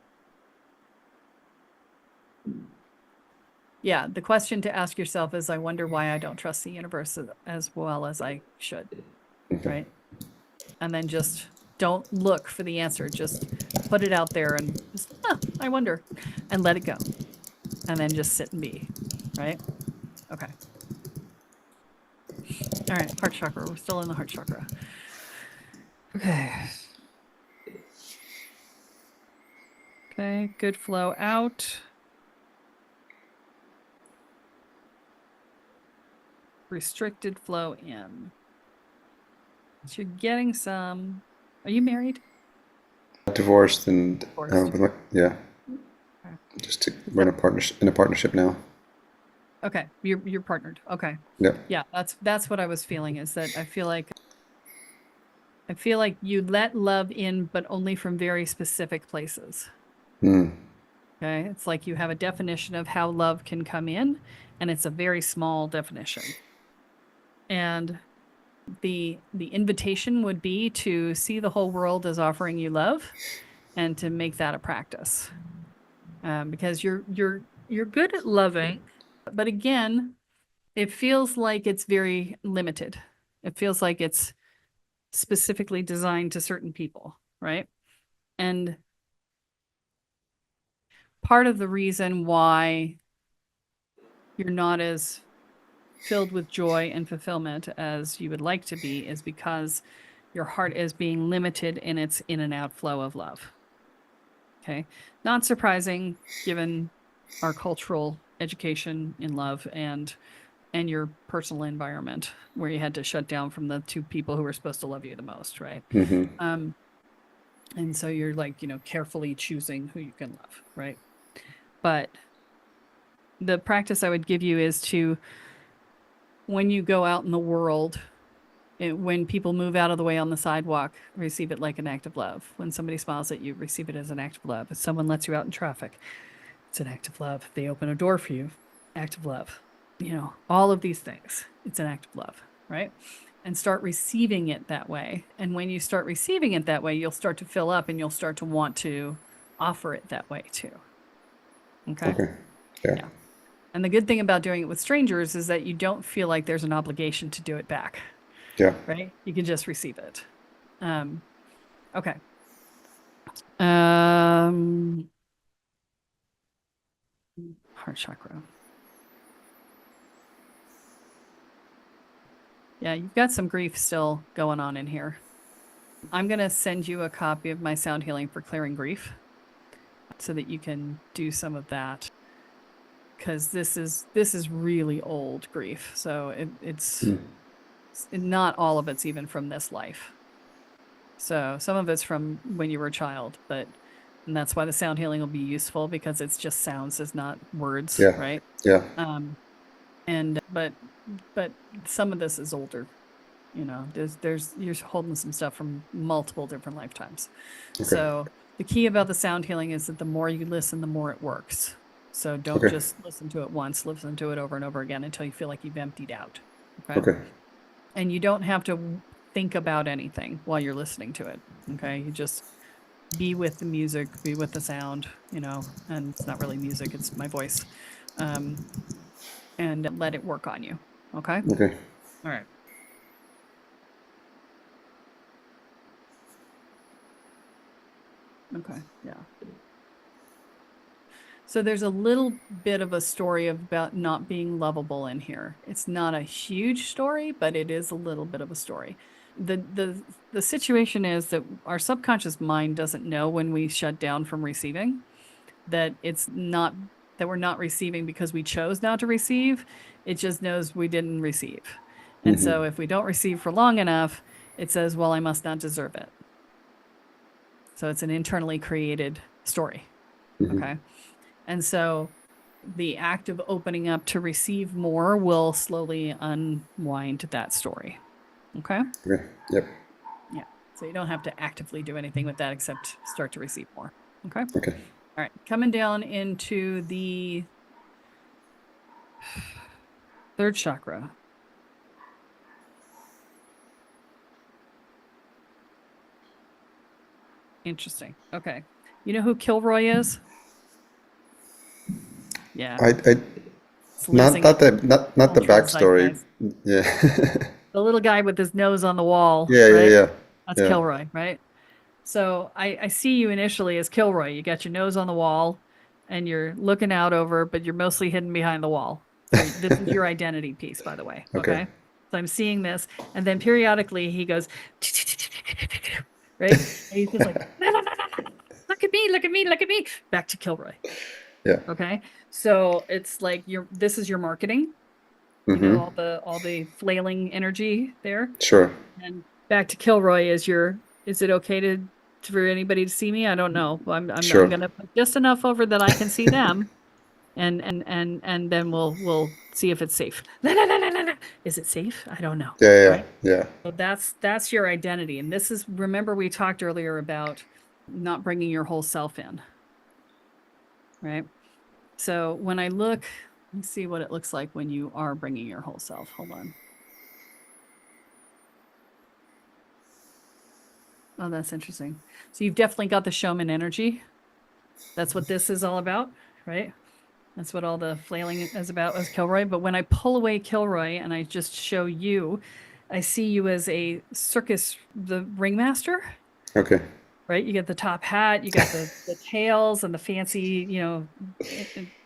Yeah, the question to ask yourself is, I wonder why I don't trust the universe as well as I should, right? And then just don't look for the answer. Just put it out there and just, I wonder, and let it go. And then just sit and be, right? Okay. All right, heart chakra. We're still in the heart chakra. Okay. Okay, good flow out. Restricted flow in. So you're getting some. Are you married? Divorced and Divorced. yeah, Okay. we're in a partnership now. Okay, you're partnered. Okay. Yeah. Yeah, that's what I was feeling, is that I feel like you let love in, but only from very specific places. Okay, it's like you have a definition of how love can come in, and it's a very small definition. And the invitation would be to see the whole world as offering you love, and to make that a practice. Because you're good at loving, but again, it feels like it's very limited. It feels like it's specifically designed to certain people, right? And part of the reason why you're not as filled with joy and fulfillment as you would like to be is because your heart is being limited in its in and out flow of love. Okay. Not surprising given our cultural education in love and your personal environment, where you had to shut down from the two people who were supposed to love you the most, right? And so you're like, carefully choosing who you can love, right? But the practice I would give you is to, when you go out in the world, when people move out of the way on the sidewalk, receive it like an act of love. When somebody smiles at you, receive it as an act of love. If someone lets you out in traffic, it's an act of love. If they open a door for you, act of love. All of these things, it's an act of love, right? And start receiving it that way. And when you start receiving it that way, you'll start to fill up, and you'll start to want to offer it that way too. Okay? Okay. Yeah. And the good thing about doing it with strangers is that you don't feel like there's an obligation to do it back. Yeah. Right? You can just receive it. Okay. Heart chakra. Yeah, you've got some grief still going on in here. I'm going to send you a copy of my sound healing for clearing grief, so that you can do some of that, because this is really old grief. So it's not all of it's even from this life. So some of it's from when you were a child, and that's why the sound healing will be useful, because it's just sounds, it's not words, Yeah. right? Yeah. And but some of this is older. You're holding some stuff from multiple different lifetimes. Okay. So the key about the sound healing is that the more you listen, the more it works. So don't Okay. just listen to it once, listen to it over and over again until you feel like you've emptied out. Okay. Okay. And you don't have to think about anything while you're listening to it. Okay. You just be with the music, be with the sound, and it's not really music, it's my voice. And let it work on you. Okay. Okay. All right. Okay. Yeah. So there's a little bit of a story about not being lovable in here. It's not a huge story, but it is a little bit of a story. The situation is that our subconscious mind doesn't know when we shut down from receiving, that we're not receiving because we chose not to receive. It just knows we didn't receive. And so if we don't receive for long enough, it says, well, I must not deserve it. So it's an internally created story. Okay. And so the act of opening up to receive more will slowly unwind that story. Okay. Okay. Yep. Yeah. So you don't have to actively do anything with that except start to receive more. Okay. Okay. All right. Coming down into the third chakra. Interesting. Okay. You know who Kilroy is? Yeah. Not the backstory. Zeitgeist. Yeah. The little guy with his nose on the wall. Yeah. Right? Yeah. That's Yeah. Kilroy, right? So I see you initially as Kilroy. You got your nose on the wall and you're looking out over, but you're mostly hidden behind the wall. So this is your identity piece, by the way. Okay. So I'm seeing this. And then periodically he goes, right? And he's just like, look at me, look at me, look at me. Back to Kilroy. Yeah. Okay. So it's like this is your marketing. All the flailing energy there. Sure. And back to Kilroy is it okay for anybody to see me? I don't know. Sure. I'm gonna put just enough over that I can see them, and then we'll see if it's safe. La, la, la, la, la, la. Is it safe? I don't know. Yeah. Right? Yeah. So that's your identity, and this is, remember we talked earlier about not bringing your whole self in, right? So when I look, let's see what it looks like when you are bringing your whole self. Hold on. Oh, that's interesting. So you've definitely got the shaman energy. That's what this is all about, right? That's what all the flailing is about, as Kilroy. But when I pull away Kilroy and I just show you, I see you as the ringmaster. Okay. Right? You get the top hat, you got the tails and the fancy,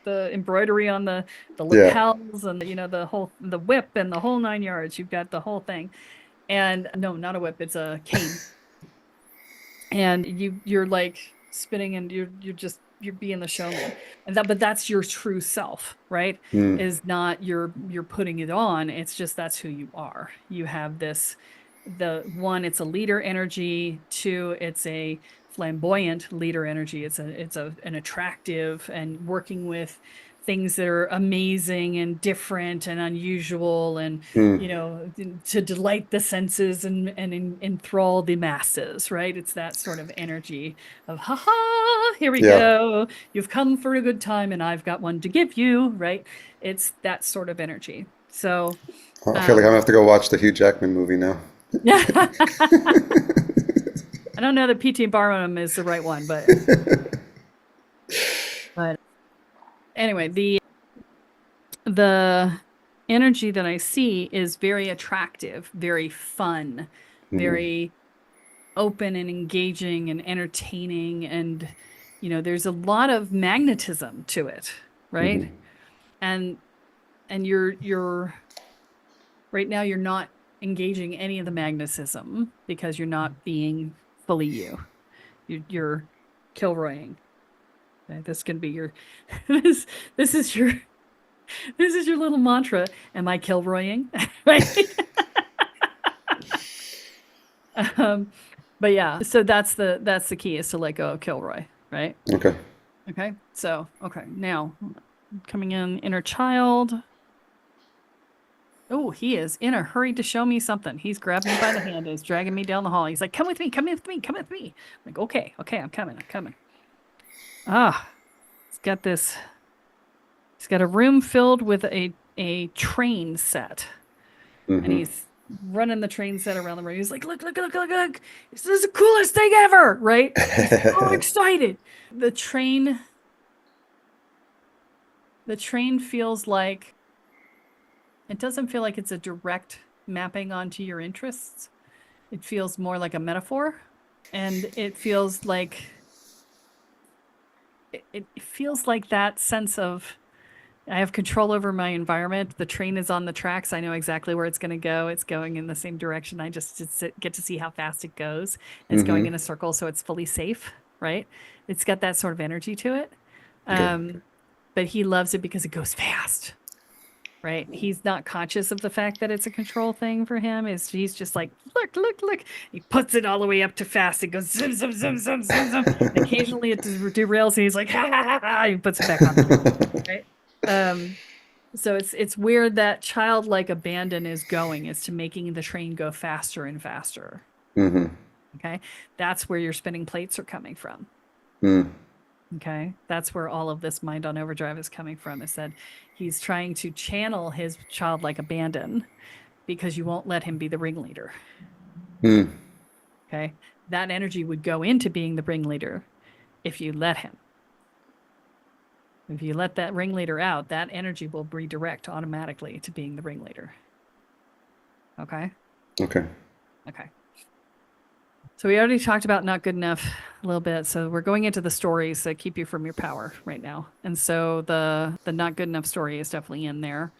the embroidery on the lapels and the whip and the whole 9 yards. You've got the whole thing. And no, not a whip, it's a cane. And you're like spinning and you're being the showman. But that's your true self, right? Is not you're putting it on. It's just that's who you are. You have this, one, it's a leader energy. Two, it's a flamboyant leader energy. It's an attractive and working with things that are amazing and different and unusual and to delight the senses and enthrall the masses, right? It's that sort of energy of here we go, you've come for a good time and I've got one to give you, right? It's that sort of energy. So I feel like I'm gonna have to go watch the Hugh Jackman movie now. I don't know that P.T. Barnum is the right one, but anyway, the energy that I see is very attractive, very fun, very open and engaging and entertaining, and there's a lot of magnetism to it, right? And you're right now you're not engaging any of the magnetism because you're not being fully you. You're Kilroying. Okay? This can be your this is your little mantra. Am I Kilroying? Right? But yeah, so that's the key, is to let go of Kilroy, right? Okay. So now coming in inner child. Oh, he is in a hurry to show me something. He's grabbed me by the hand and is dragging me down the hall. He's like, come with me, come with me, come with me. I'm like, okay, I'm coming. Ah, he's got a room filled with a train set. And he's running the train set around the room. He's like, look. This is the coolest thing ever, right? He's so excited. The train feels like, it doesn't feel like it's a direct mapping onto your interests. It feels more like a metaphor. And it feels like that sense of, I have control over my environment. The train is on the tracks. I know exactly where it's going to go. It's going in the same direction. I just get to see how fast it goes. It's going in a circle, so it's fully safe, right? It's got that sort of energy to it. But he loves it because it goes fast, right? He's not conscious of the fact that it's a control thing for him. He's just like, look. He puts it all the way up to fast. It goes zoom. And occasionally it derails, and he's like, ha. He puts it back on, right? So it's where that childlike abandon is going, is to making the train go faster and faster. Okay, that's where your spinning plates are coming from. Okay, that's where all of this mind on overdrive is coming from, is that he's trying to channel his childlike abandon because you won't let him be the ringleader. Okay, that energy would go into being the ringleader if you let him. If you let that ringleader out, that energy will redirect automatically to being the ringleader. Okay? Okay. So we already talked about not good enough a little bit. So we're going into the stories that keep you from your power right now. And so the not good enough story is definitely in there.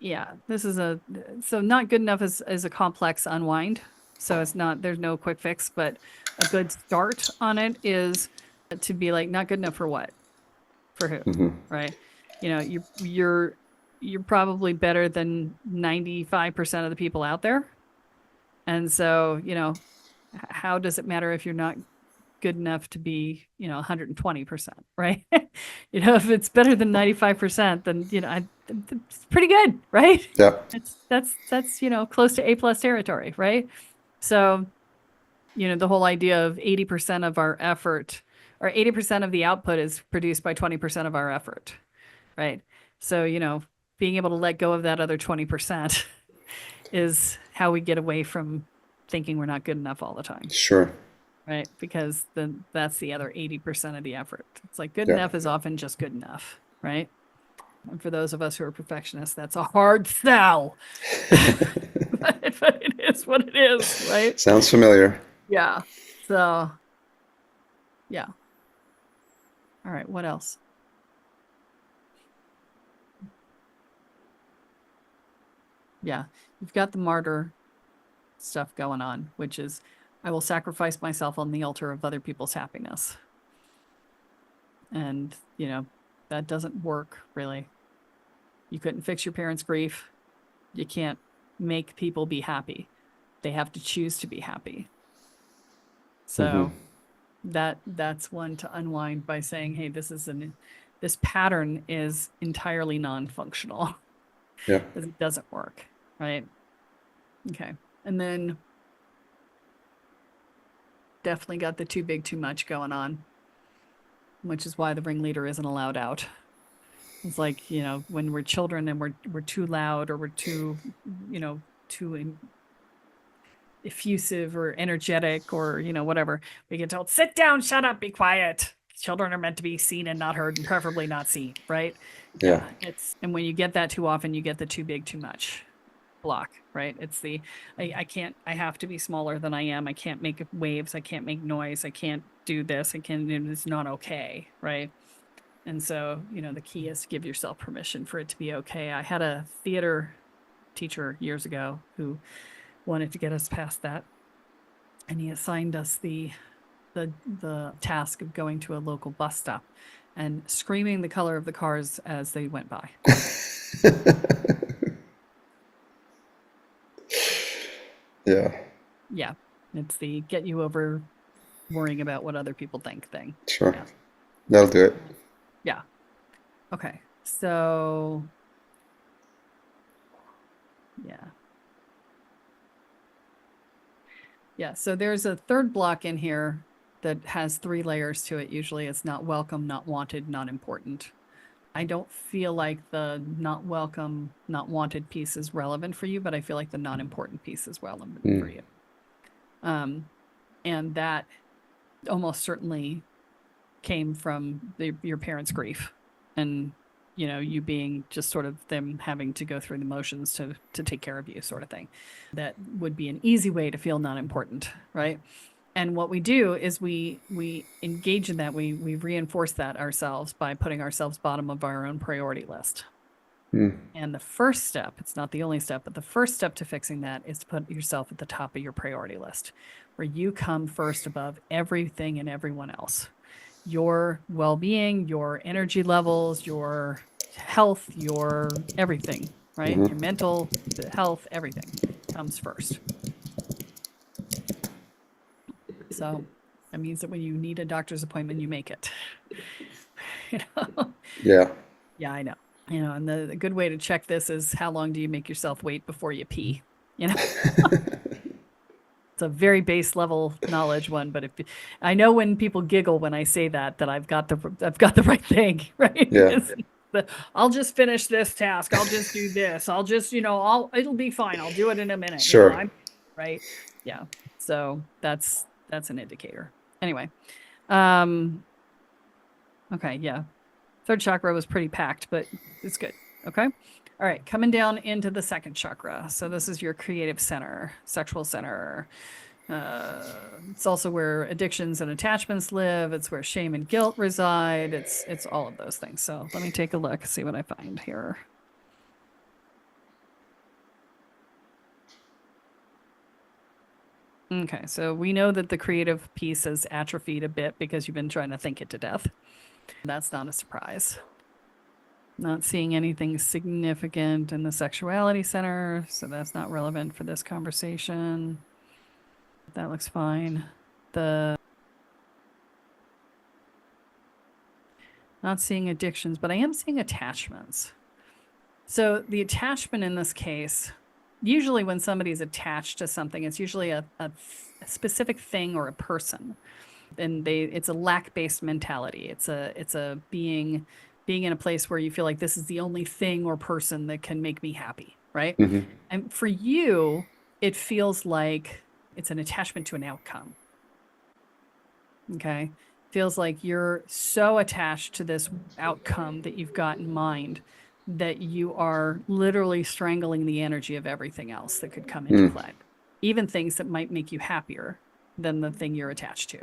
Yeah, so not good enough is a complex unwind. So there's no quick fix, but a good start on it is to be like, not good enough for what? For who? Right? You're probably better than 95% of the people out there. And so, how does it matter if you're not good enough to be, 120%, right? If it's better than 95%, then, it's pretty good, right? Yeah. That's close to A+ territory, right? So, the whole idea of 80% of our effort, or 80% of the output is produced by 20% of our effort, right? So, being able to let go of that other 20% is how we get away from thinking we're not good enough all the time. Sure. Right? Because then that's the other 80% of the effort. It's like good enough is often just good enough, right? And for those of us who are perfectionists, that's a hard sell. but it is what it is, right? Sounds familiar. Yeah. So, yeah. All right. What else? Yeah. You've got the martyr stuff going on, which is, I will sacrifice myself on the altar of other people's happiness. And, that doesn't work, really. You couldn't fix your parents' grief. You can't make people be happy. They have to choose to be happy. So that's one to unwind by saying, hey, this pattern is entirely non-functional. Yeah. It doesn't work, right? Okay. And then definitely got the too big, too much going on, which is why the ringleader isn't allowed out. It's like, when we're children and we're too loud, or we're too effusive or energetic, or, whatever, we get told, sit down, shut up, be quiet. Children are meant to be seen and not heard, and preferably not seen, right? Yeah. And when you get that too often, you get the too big, too much block, right? It's the, I have to be smaller than I am. I can't make waves. I can't make noise. I can't do this. It's not okay, right? And so, the key is to give yourself permission for it to be okay. I had a theater teacher years ago who wanted to get us past that. And he assigned us the task of going to a local bus stop and screaming the color of the cars as they went by. Yeah. Yeah. It's the get you over worrying about what other people think thing. Sure. Yeah. That'll do it. Yeah. Okay. So, yeah. Yeah. So there's a third block in here that has 3 layers to it. Usually it's not welcome, not wanted, not important. I don't feel like the not welcome, not wanted piece is relevant for you, but I feel like the not important piece is relevant for you. And that almost certainly came from your parents' grief and, you being just sort of them having to go through the motions to take care of you, sort of thing. That would be an easy way to feel not important, right? And what we do is we engage in that. We reinforce that ourselves by putting ourselves bottom of our own priority list. And the first step, it's not the only step, but the first step to fixing that is to put yourself at the top of your priority list, where you come first above everything and everyone else. Your well-being, your energy levels, your health, your everything, right? Your mental health, everything comes first. So that means that when you need a doctor's appointment, you make it. Yeah. Yeah, I know. And the good way to check this is how long do you make yourself wait before you pee? It's a very base level knowledge one, but I know when people giggle when I say that I've got the right thing, right? Yeah. I'll just finish this task. I'll just do this. I'll just, it'll be fine. I'll do it in a minute. Sure. Right. Yeah. So that's an indicator. Anyway. Okay. Yeah. Third chakra was pretty packed, but it's good. Okay. All right. Coming down into the second chakra. So this is your creative center, sexual center. It's also where addictions and attachments live. It's where shame and guilt reside. It's all of those things. So let me take a look, see what I find here. Okay, so we know that the creative piece has atrophied a bit because you've been trying to think it to death. That's not a surprise. Not seeing anything significant in the sexuality center, so that's not relevant for this conversation. That looks fine. Not seeing addictions, but I am seeing attachments. So the attachment in this case, usually when somebody's attached to something, it's usually a specific thing or a person. And it's a lack-based mentality. It's a being in a place where you feel like this is the only thing or person that can make me happy, right? And for you, it feels like it's an attachment to an outcome. Okay. Feels like you're so attached to this outcome that you've got in mind that you are literally strangling the energy of everything else that could come into play, even things that might make you happier than the thing you're attached to.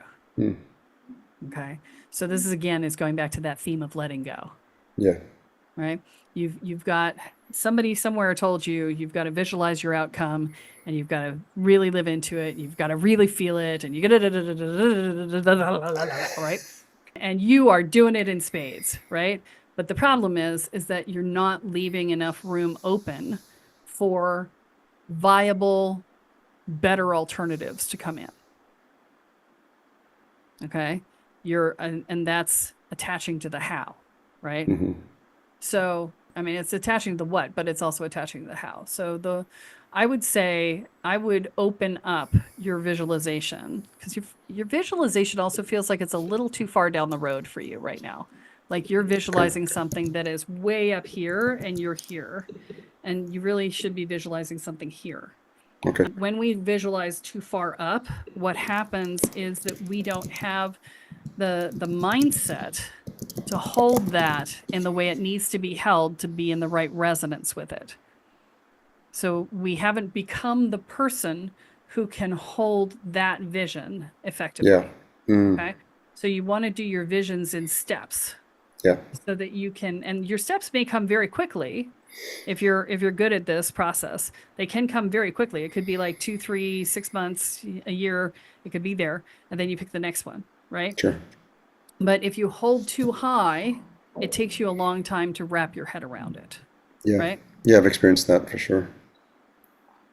Okay. So this is going back to that theme of letting go. Yeah. Right. You've got somebody somewhere told you've got to visualize your outcome and you've got to really live into it. You've got to really feel it and you get right. And you are doing it in spades. Right. But the problem is that you're not leaving enough room open for viable, better alternatives to come in. Okay. And that's attaching to the how, right? So, I mean, it's attaching to the what, but it's also attaching to the how. So I would say I would open up your visualization because your visualization also feels like it's a little too far down the road for you right now. Like you're visualizing something that is way up here and you're here, and you really should be visualizing something here. Okay. When we visualize too far up, what happens is that we don't have the mindset to hold that in the way it needs to be held to be in the right resonance with it. So we haven't become the person who can hold that vision effectively. Yeah. Okay. So you want to do your visions in steps. Yeah. So that you can, and your steps may come very quickly. If you're good at this process, they can come very quickly. It could be like 2, 3, 6 months, a year. It could be there. And then you pick the next one, right? Sure. But if you hold too high, it takes you a long time to wrap your head around it. Yeah. Right? Yeah, I've experienced that for sure.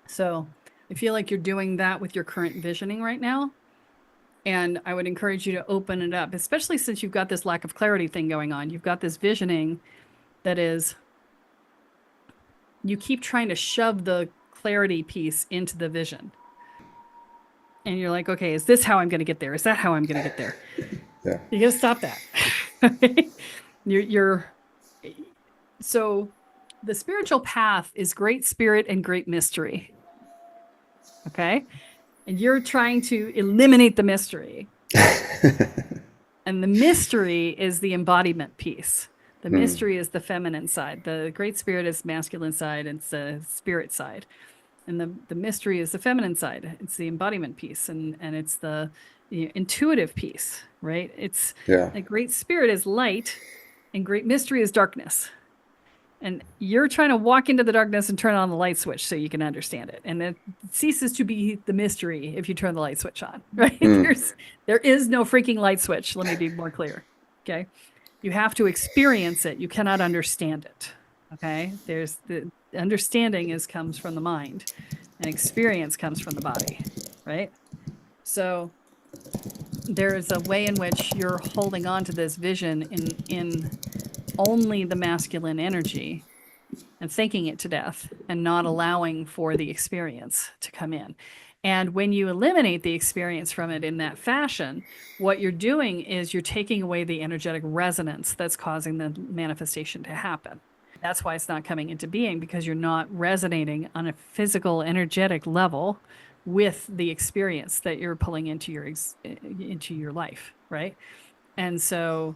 So I feel like you're doing that with your current visioning right now. And I would encourage you to open it up, especially since you've got this lack of clarity thing going on. You've got this visioning that is, you keep trying to shove the clarity piece into the vision. And you're like, okay, is this how I'm going to get there? Is that how I'm going to get there? Yeah. You got to stop that. So the spiritual path is great spirit and great mystery. Okay. And you're trying to eliminate the mystery. And the mystery is the embodiment piece. The mystery is the feminine side. The great spirit is masculine side, and it's the spirit side. And the mystery is the feminine side. It's the embodiment piece, and it's the intuitive piece, right? It's a great spirit is light, and great mystery is darkness. And you're trying to walk into the darkness and turn on the light switch so you can understand it. And it ceases to be the mystery if you turn the light switch on, right? There is no freaking light switch. Let me be more clear. Okay. You have to experience it. You cannot understand it. Okay. There's the understanding comes from the mind, and experience comes from the body, right? So there is a way in which you're holding on to this vision in only the masculine energy and thinking it to death and not allowing for the experience to come in. And when you eliminate the experience from it in that fashion, what you're doing is you're taking away the energetic resonance that's causing the manifestation to happen. That's why it's not coming into being, because you're not resonating on a physical, energetic level with the experience that you're pulling into your life, right? And so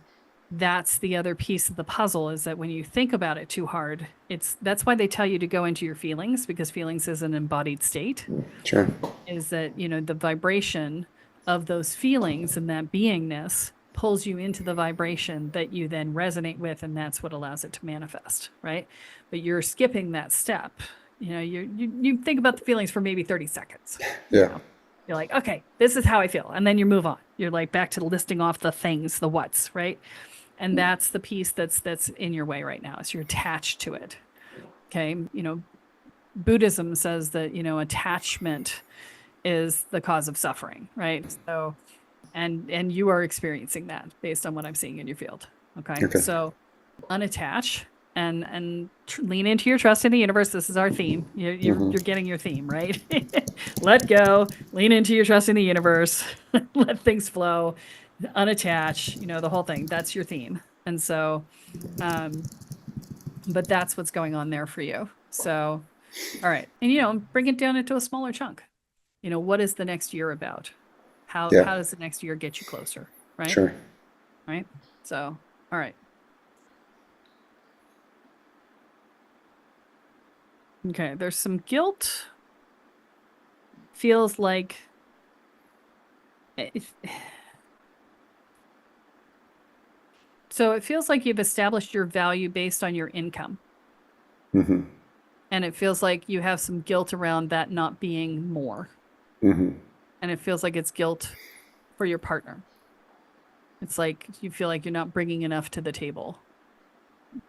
that's the other piece of the puzzle, is that when you think about it too hard, that's why they tell you to go into your feelings, because feelings is an embodied state. Sure. Is that, the vibration of those feelings and that beingness pulls you into the vibration that you then resonate with, and that's what allows it to manifest, right? But you're skipping that step. You think about the feelings for maybe 30 seconds. Yeah. You're like, okay, this is how I feel. And then you move on. You're like back to listing off the things, the what's, right? And that's the piece that's in your way right now. Is you're attached to it. Okay. Buddhism says that, attachment is the cause of suffering, right? So, and you are experiencing that based on what I'm seeing in your field. Okay. So unattach and lean into your trust in the universe. This is our theme. You're getting your theme, right? Let go, lean into your trust in the universe, let things flow, unattach, the whole thing. That's your theme. And so, but that's what's going on there for you. So, all right. And, bring it down into a smaller chunk. What is the next year about? How does the next year get you closer? Right. Sure. Right. So, all right. Okay. There's some guilt. Feels like so it feels like you've established your value based on your income. Mm-hmm. And it feels like you have some guilt around that not being more. Mm-hmm. And it feels like it's guilt for your partner. It's like you feel like you're not bringing enough to the table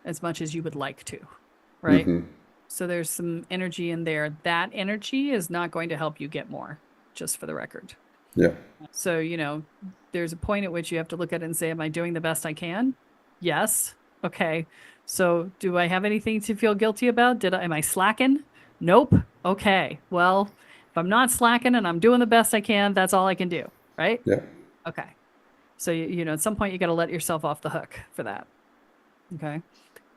as much as you would like to, right? Mm-hmm. So there's some energy in there. That energy is not going to help you get more, just for the record. Yeah. So, there's a point at which you have to look at it and say, am I doing the best I can? Yes. Okay. So do I have anything to feel guilty about? Am I slacking? Nope. Okay. Well, if I'm not slacking and I'm doing the best I can, that's all I can do. Right? Yeah. Okay. So, at some point you got to let yourself off the hook for that. Okay.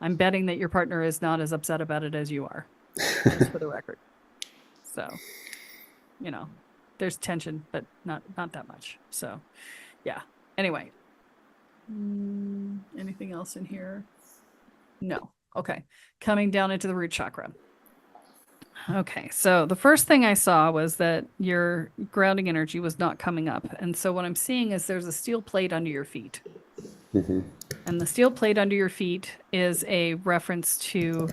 I'm betting that your partner is not as upset about it as you are, just for the record. So, there's tension, but not that much. So, yeah. Anyway, anything else in here? No. Okay. Coming down into the root chakra. Okay. So the first thing I saw was that your grounding energy was not coming up. And so what I'm seeing is there's a steel plate under your feet. Mm-hmm. And the steel plate under your feet is a reference to,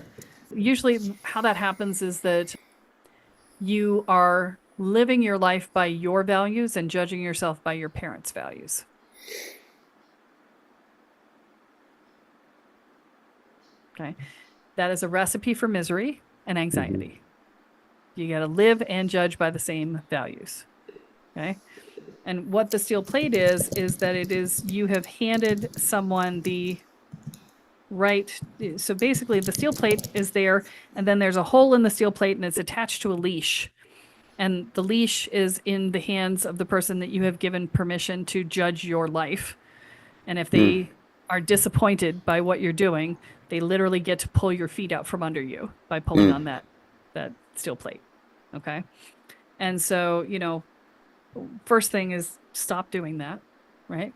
usually how that happens is that you are living your life by your values and judging yourself by your parents' values. Okay. That is a recipe for misery and anxiety. You got to live and judge by the same values. Okay. And what the steel plate is that it is, you have handed someone the right. So basically, the steel plate is there, and then there's a hole in the steel plate, and it's attached to a leash. And the leash is in the hands of the person that you have given permission to judge your life. And if they are disappointed by what you're doing, they literally get to pull your feet out from under you by pulling on that steel plate. Okay. And so, first thing is stop doing that, right?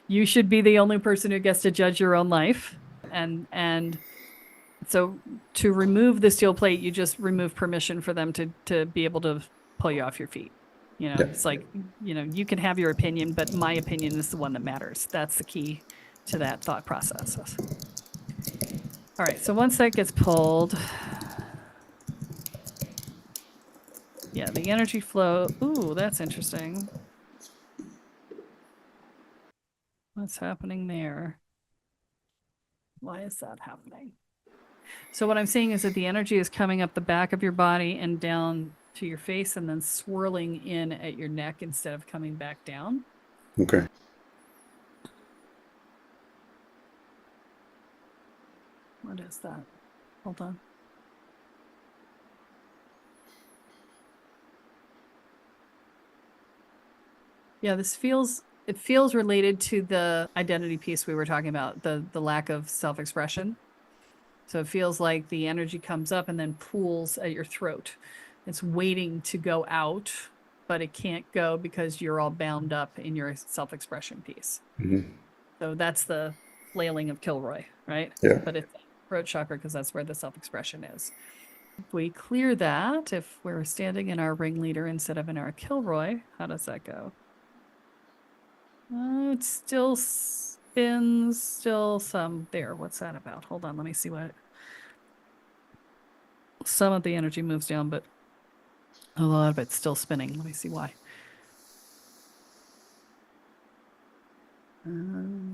You should be the only person who gets to judge your own life. And so to remove the steel plate, you just remove permission for them to be able to pull you off your feet. It's like, you can have your opinion, but my opinion is the one that matters. That's the key to that thought process. All right. So once that gets pulled, yeah, the energy flow. Ooh, that's interesting. What's happening there? Why is that happening? So what I'm seeing is that the energy is coming up the back of your body and down to your face and then swirling in at your neck instead of coming back down. Okay. What is that? Hold on. Yeah, it feels related to the identity piece we were talking about, the lack of self-expression. So it feels like the energy comes up and then pools at your throat. It's waiting to go out, but it can't go because you're all bound up in your self-expression piece. So that's the flailing of Kilroy, right? Yeah. But it's throat chakra because that's where the self-expression is. If we clear that, if we're standing in our ringleader instead of in our Kilroy, how does that go? It still spins, still some there. What's that about? Hold on, let me see what. Some of the energy moves down, but a lot of it's still spinning. Let me see why. No.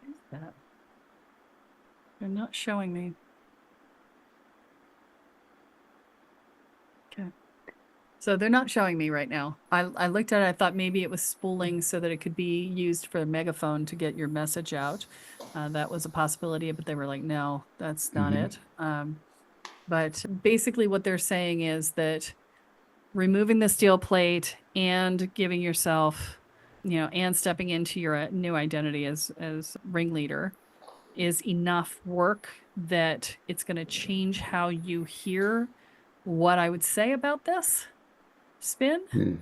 What is that? They're not showing me. Okay. So they're not showing me right now. I looked at it, I thought maybe it was spooling so that it could be used for a megaphone to get your message out. That was a possibility, but they were like, no, that's not it. But basically what they're saying is that removing the steel plate and giving yourself, and stepping into your new identity as ringleader is enough work that it's going to change how you hear what I would say about this spin.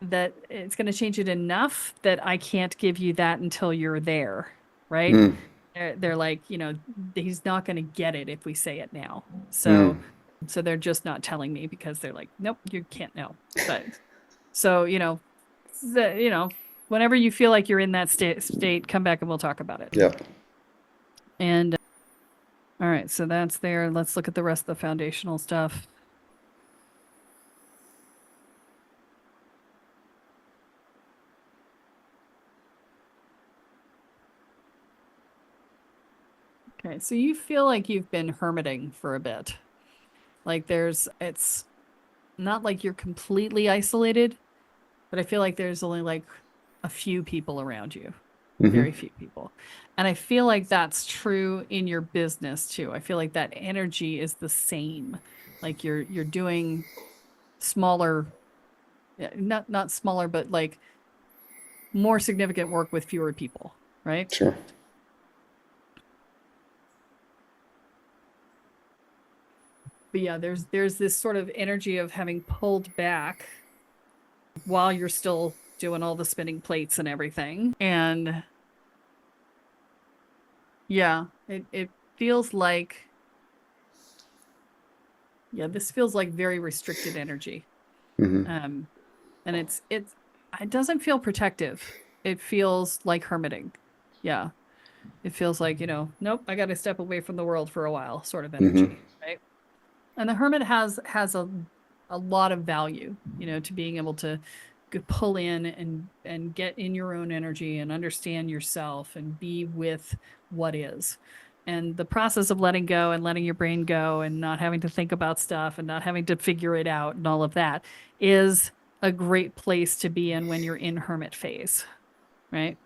That it's going to change it enough that I can't give you that until you're there, right? They're like, he's not going to get it if we say it now. So they're just not telling me because they're like, nope, you can't know. But so, whenever you feel like you're in that state, come back and we'll talk about it. Yeah. And all right, so that's there. Let's look at the rest of the foundational stuff. Okay, so you feel like you've been hermiting for a bit. Like it's not like you're completely isolated, but I feel like there's only like a few people around you, very few people. And I feel like that's true in your business too. I feel like that energy is the same. Like you're doing smaller, not smaller, but like more significant work with fewer people, right? Sure. But yeah, there's this sort of energy of having pulled back while you're still doing all the spinning plates and everything. And yeah, it feels like, this feels like very restricted energy. And it doesn't feel protective. It feels like hermiting. Yeah. It feels like, nope, I got to step away from the world for a while sort of energy, right? And the hermit has a a lot of value, to being able to pull in and get in your own energy and understand yourself and be with what is. And the process of letting go and letting your brain go and not having to think about stuff and not having to figure it out and all of that is a great place to be in when you're in hermit phase, right?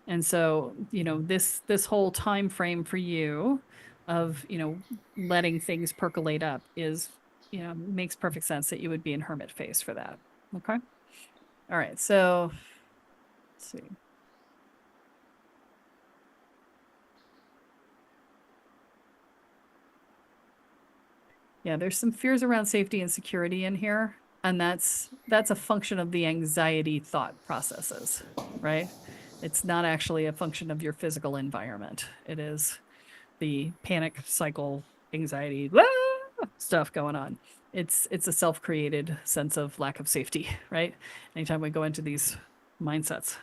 And so, this whole time frame for you of, letting things percolate up is, makes perfect sense that you would be in hermit phase for that. Okay. All right. So let's see. Yeah, there's some fears around safety and security in here. And that's a function of the anxiety thought processes, right? It's not actually a function of your physical environment. It is the panic cycle, anxiety, stuff going on. It's a self-created sense of lack of safety, right? Anytime we go into these mindsets.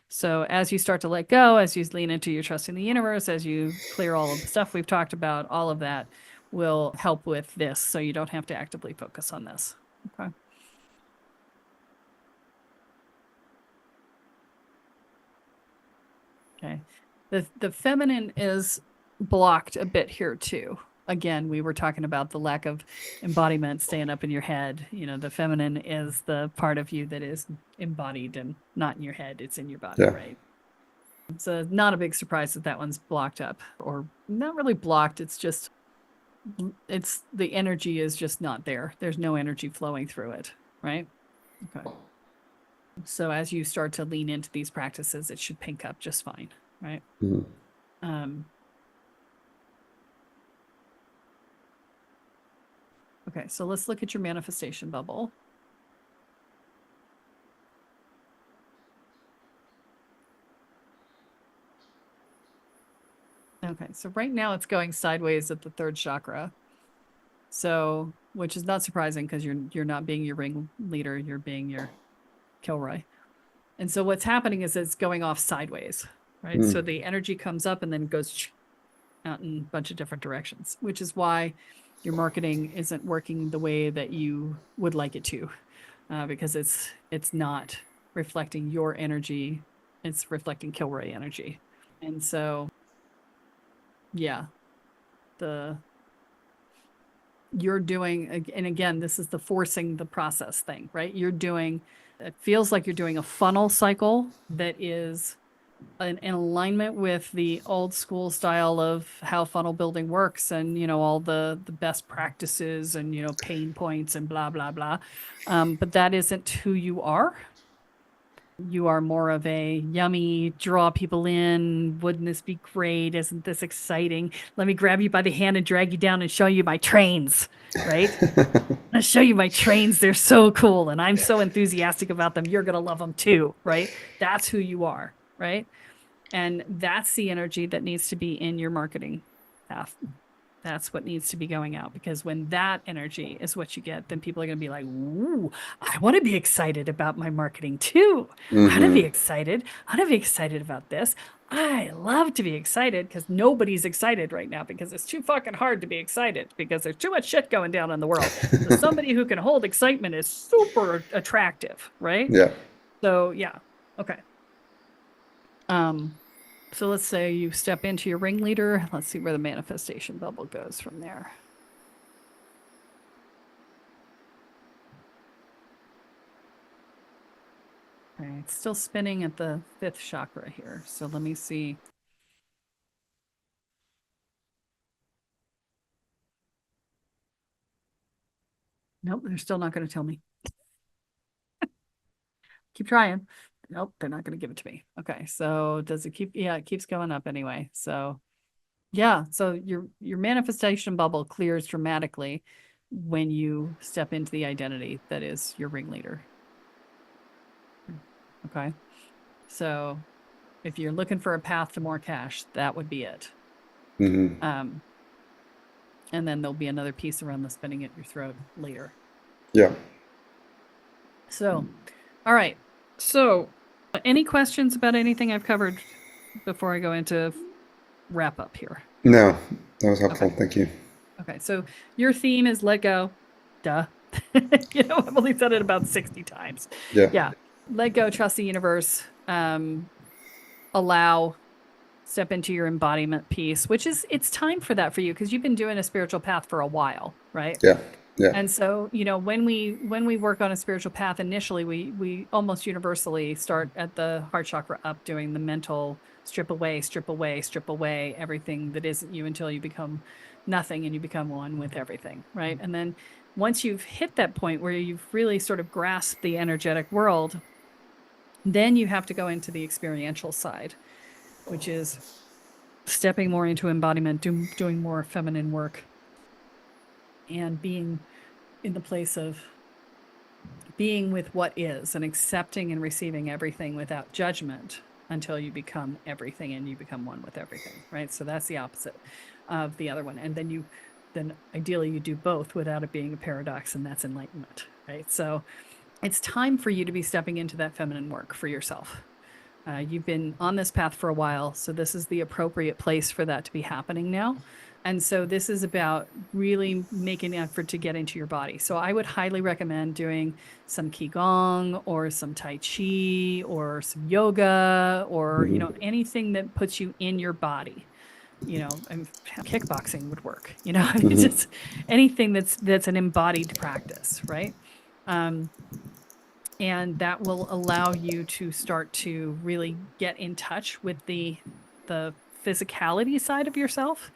So as you start to let go, as you lean into your trust in the universe, as you clear all of the stuff we've talked about, all of that will help with this, so you don't have to actively focus on this. Okay. Okay. The feminine is blocked a bit here too. Again, we were talking about the lack of embodiment staying up in your head. The feminine is the part of you that is embodied and not in your head. It's in your body, right? So not a big surprise that one's blocked up, or not really blocked. It's just, the energy is just not there. There's no energy flowing through it, right? Okay. So as you start to lean into these practices, it should pink up just fine, right? Okay, so let's look at your manifestation bubble. Okay, so right now it's going sideways at the third chakra. So, which is not surprising because you're not being your ring leader, you're being your Kilroy. And so what's happening is it's going off sideways, right? So the energy comes up and then goes out in a bunch of different directions, which is why your marketing isn't working the way that you would like it to, because it's not reflecting your energy, it's reflecting Kilroy energy. And so, yeah, you're doing, and again, this is the forcing the process thing, right? It feels like you're doing a funnel cycle that is in alignment with the old school style of how funnel building works, and all the best practices and pain points and blah blah blah, but that isn't who you are. You are more of a yummy, draw people in, wouldn't this be great, isn't this exciting, let me grab you by the hand and drag you down and show you my trains, right? I'll show you my trains, they're so cool and I'm so enthusiastic about them, you're gonna love them too, right? That's who you are, right? And that's the energy that needs to be in your marketing path. That's what needs to be going out, because when that energy is what you get, then people are going to be like, ooh, I want to be excited about my marketing too. I want to be excited. I want to be excited about this. I love to be excited, because nobody's excited right now because it's too fucking hard to be excited because there's too much shit going down in the world. So somebody who can hold excitement is super attractive, right? Yeah. So yeah. Okay. So let's say you step into your ringleader. Let's see where the manifestation bubble goes from there. Okay, it's still spinning at the 5th chakra here. So let me see. Nope, they're still not going to tell me. Keep trying. Nope, they're not going to give it to me. Okay, so does it keep? Yeah, it keeps going up anyway. So yeah, so your manifestation bubble clears dramatically when you step into the identity that is your ringleader. Okay, so if you're looking for a path to more cash, that would be it. And then there'll be another piece around the spinning at your throat later. Yeah. So, all right. So, any questions about anything I've covered before I go into wrap up here? No, that was helpful. Okay. Thank you. Okay. So your theme is let go. duh. I've only said it about 60 times. Yeah. Yeah. Let go, trust the universe, allow, step into your embodiment piece, which is, it's time for that for you because you've been doing a spiritual path for a while, right? Yeah. Yeah. And so, when we work on a spiritual path, initially, we almost universally start at the heart chakra up, doing the mental strip away, strip away, strip away everything that isn't you until you become nothing and you become one with everything, right? And then once you've hit that point where you've really sort of grasped the energetic world, then you have to go into the experiential side, which is stepping more into embodiment, doing more feminine work, and being in the place of being with what is and accepting and receiving everything without judgment until you become everything and you become one with everything, right? So that's the opposite of the other one. And then ideally you do both without it being a paradox, and that's enlightenment, right? So it's time for you to be stepping into that feminine work for yourself. You've been on this path for a while, so this is the appropriate place for that to be happening now. And so this is about really making an effort to get into your body. So I would highly recommend doing some Qigong or some Tai Chi or some yoga or, anything that puts you in your body. Kickboxing would work, it's just anything that's an embodied practice, right? And that will allow you to start to really get in touch with the physicality side of yourself.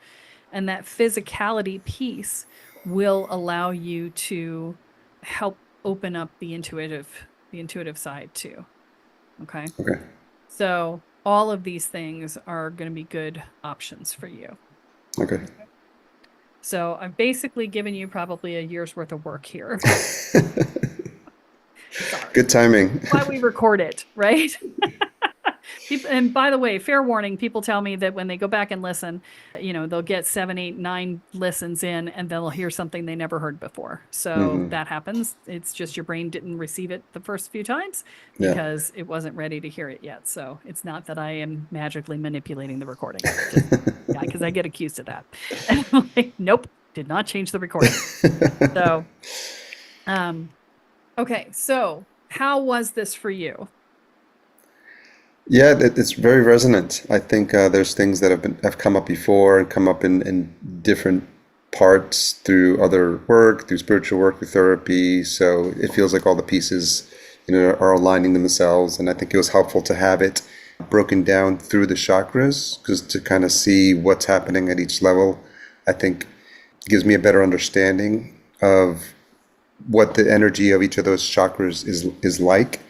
And that physicality piece will allow you to help open up the intuitive side too. Okay. Okay. So all of these things are going to be good options for you. Okay. So I've basically given you probably a year's worth of work here. Sorry. Good timing. That's why we record it, right? And by the way, fair warning, people tell me that when they go back and listen, they'll get 7, 8, 9 listens in and they'll hear something they never heard before. So that happens. It's just your brain didn't receive it the first few times because it wasn't ready to hear it yet. So it's not that I am magically manipulating the recording. Because I get accused of that. And I'm like, nope, did not change the recording. So, okay. So how was this for you? Yeah, it's very resonant. I think there's things that have come up before and come up in different parts through other work, through spiritual work, through therapy. So it feels like all the pieces, are aligning themselves. And I think it was helpful to have it broken down through the chakras, because to kind of see what's happening at each level, I think gives me a better understanding of what the energy of each of those chakras is like,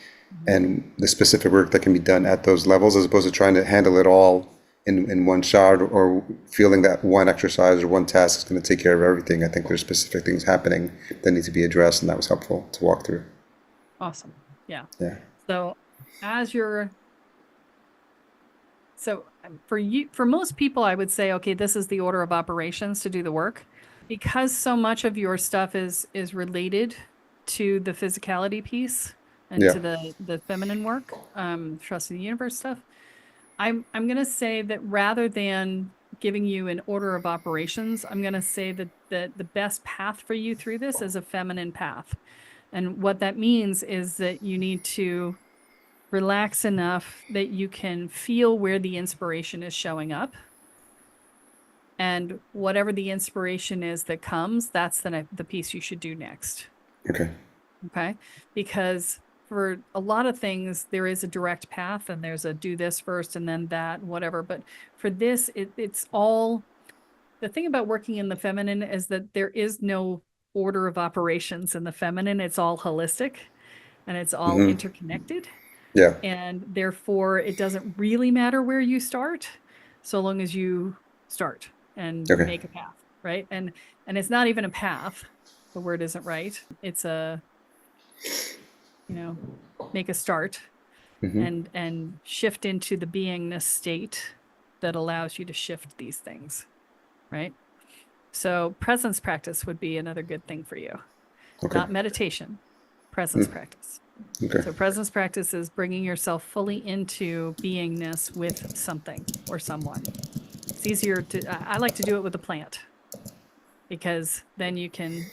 and the specific work that can be done at those levels, as opposed to trying to handle it all in one shot, or feeling that one exercise or one task is going to take care of everything. I think there's specific things happening that need to be addressed, and that was helpful to walk through. Awesome. Yeah. Yeah. So for most people, I would say, okay, this is the order of operations to do the work, because so much of your stuff is related to the physicality piece and to the feminine work, trust in the universe stuff. I'm going to say that rather than giving you an order of operations, I'm going to say that the best path for you through this is a feminine path. And what that means is that you need to relax enough that you can feel where the inspiration is showing up. And whatever the inspiration is that comes, that's the piece you should do next. Okay. Okay. Because for a lot of things, there is a direct path and there's a do this first and then that, whatever. But for this, it's all, the thing about working in the feminine is that there is no order of operations in the feminine. It's all holistic and it's all interconnected. Yeah. And therefore, it doesn't really matter where you start, so long as you start and make a path, right? And it's not even a path. The word isn't right. It's a, make a start and shift into the beingness state that allows you to shift these things, right? So presence practice would be another good thing for you. Okay. Not meditation, presence practice. Okay. So presence practice is bringing yourself fully into beingness with something or someone. It's easier I like to do it with a plant, because then you can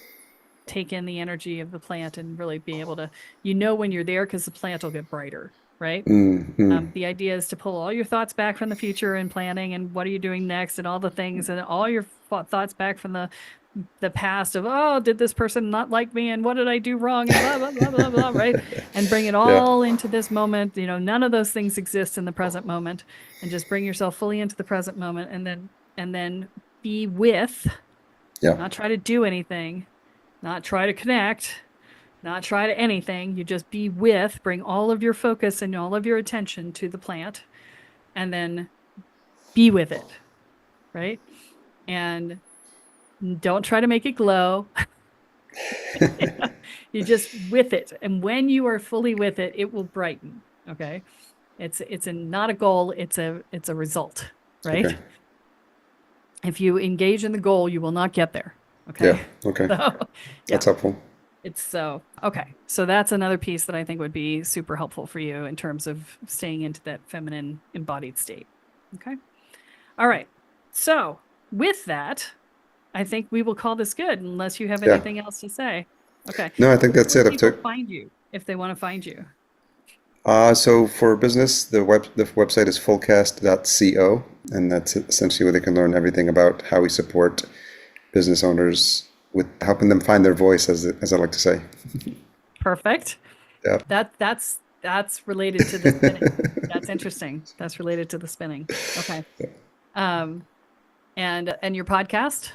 take in the energy of the plant and really be able to, when you're there because the plant will get brighter, right? The idea is to pull all your thoughts back from the future and planning and what are you doing next and all the things and all your thoughts back from the past of, oh, did this person not like me and what did I do wrong and blah, blah, blah, blah, blah, right? And bring it all into this moment. None of those things exist in the present moment, and just bring yourself fully into the present moment and then be with, not try to do anything, not try to connect, not try to anything. You just be with, bring all of your focus and all of your attention to the plant and then be with it, right? And don't try to make it glow. You're just with it. And when you are fully with it, it will brighten. Okay. It's not a goal. It's a result, right? Okay. If you engage in the goal, you will not get there. Okay. Yeah. Okay. So, that's helpful. Okay. So that's another piece that I think would be super helpful for you in terms of staying into that feminine embodied state. Okay. All right. So with that, I think we will call this good unless you have anything else to say. Okay. No, I think that's it. People find you if they want to find you. So for business, the website is fullcast.co, and that's essentially where they can learn everything about how we support business owners with helping them find their voice, as I like to say. Perfect. Yeah. That's related to the spinning. That's interesting. That's related to the spinning. Okay. Yeah. And your podcast?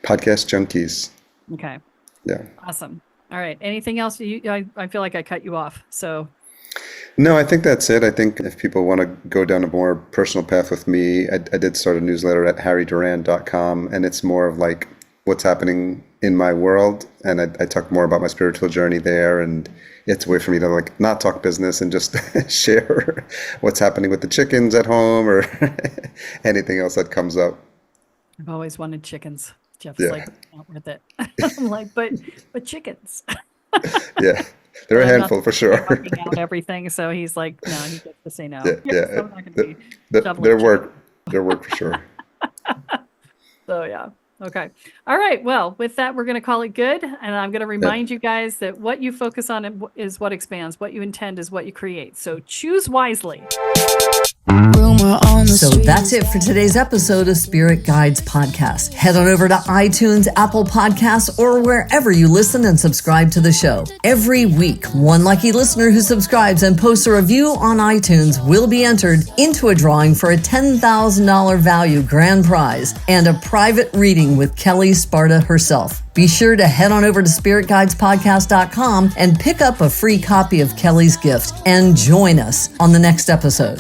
Podcast Junkies. Okay. Yeah. Awesome. All right. Anything else? I feel like I cut you off. So. No, I think that's it. I think if people want to go down a more personal path with me, I did start a newsletter at harryduran.com, and it's more of like what's happening in my world. And I talk more about my spiritual journey there. And it's a way for me to like not talk business and just share what's happening with the chickens at home or anything else that comes up. I've always wanted chickens. Jeff's like, not with it. I'm like, but chickens. Yeah, they're a handful for sure. Working out everything, so he's like, no, he gets to say no. Yeah. So I'm not gonna be their work for sure. So yeah. Okay. All right. Well, with that, we're going to call it good. And I'm going to remind you guys that what you focus on is what expands. What you intend is what you create. So choose wisely. So that's it for today's episode of Spirit Guides Podcast. Head on over to iTunes, Apple Podcasts, or wherever you listen and subscribe to the show. Every week, one lucky listener who subscribes and posts a review on iTunes will be entered into a drawing for a $10,000 value grand prize and a private reading with Kelle Sparta herself. Be sure to head on over to spiritguidespodcast.com and pick up a free copy of Kelle's gift and join us on the next episode.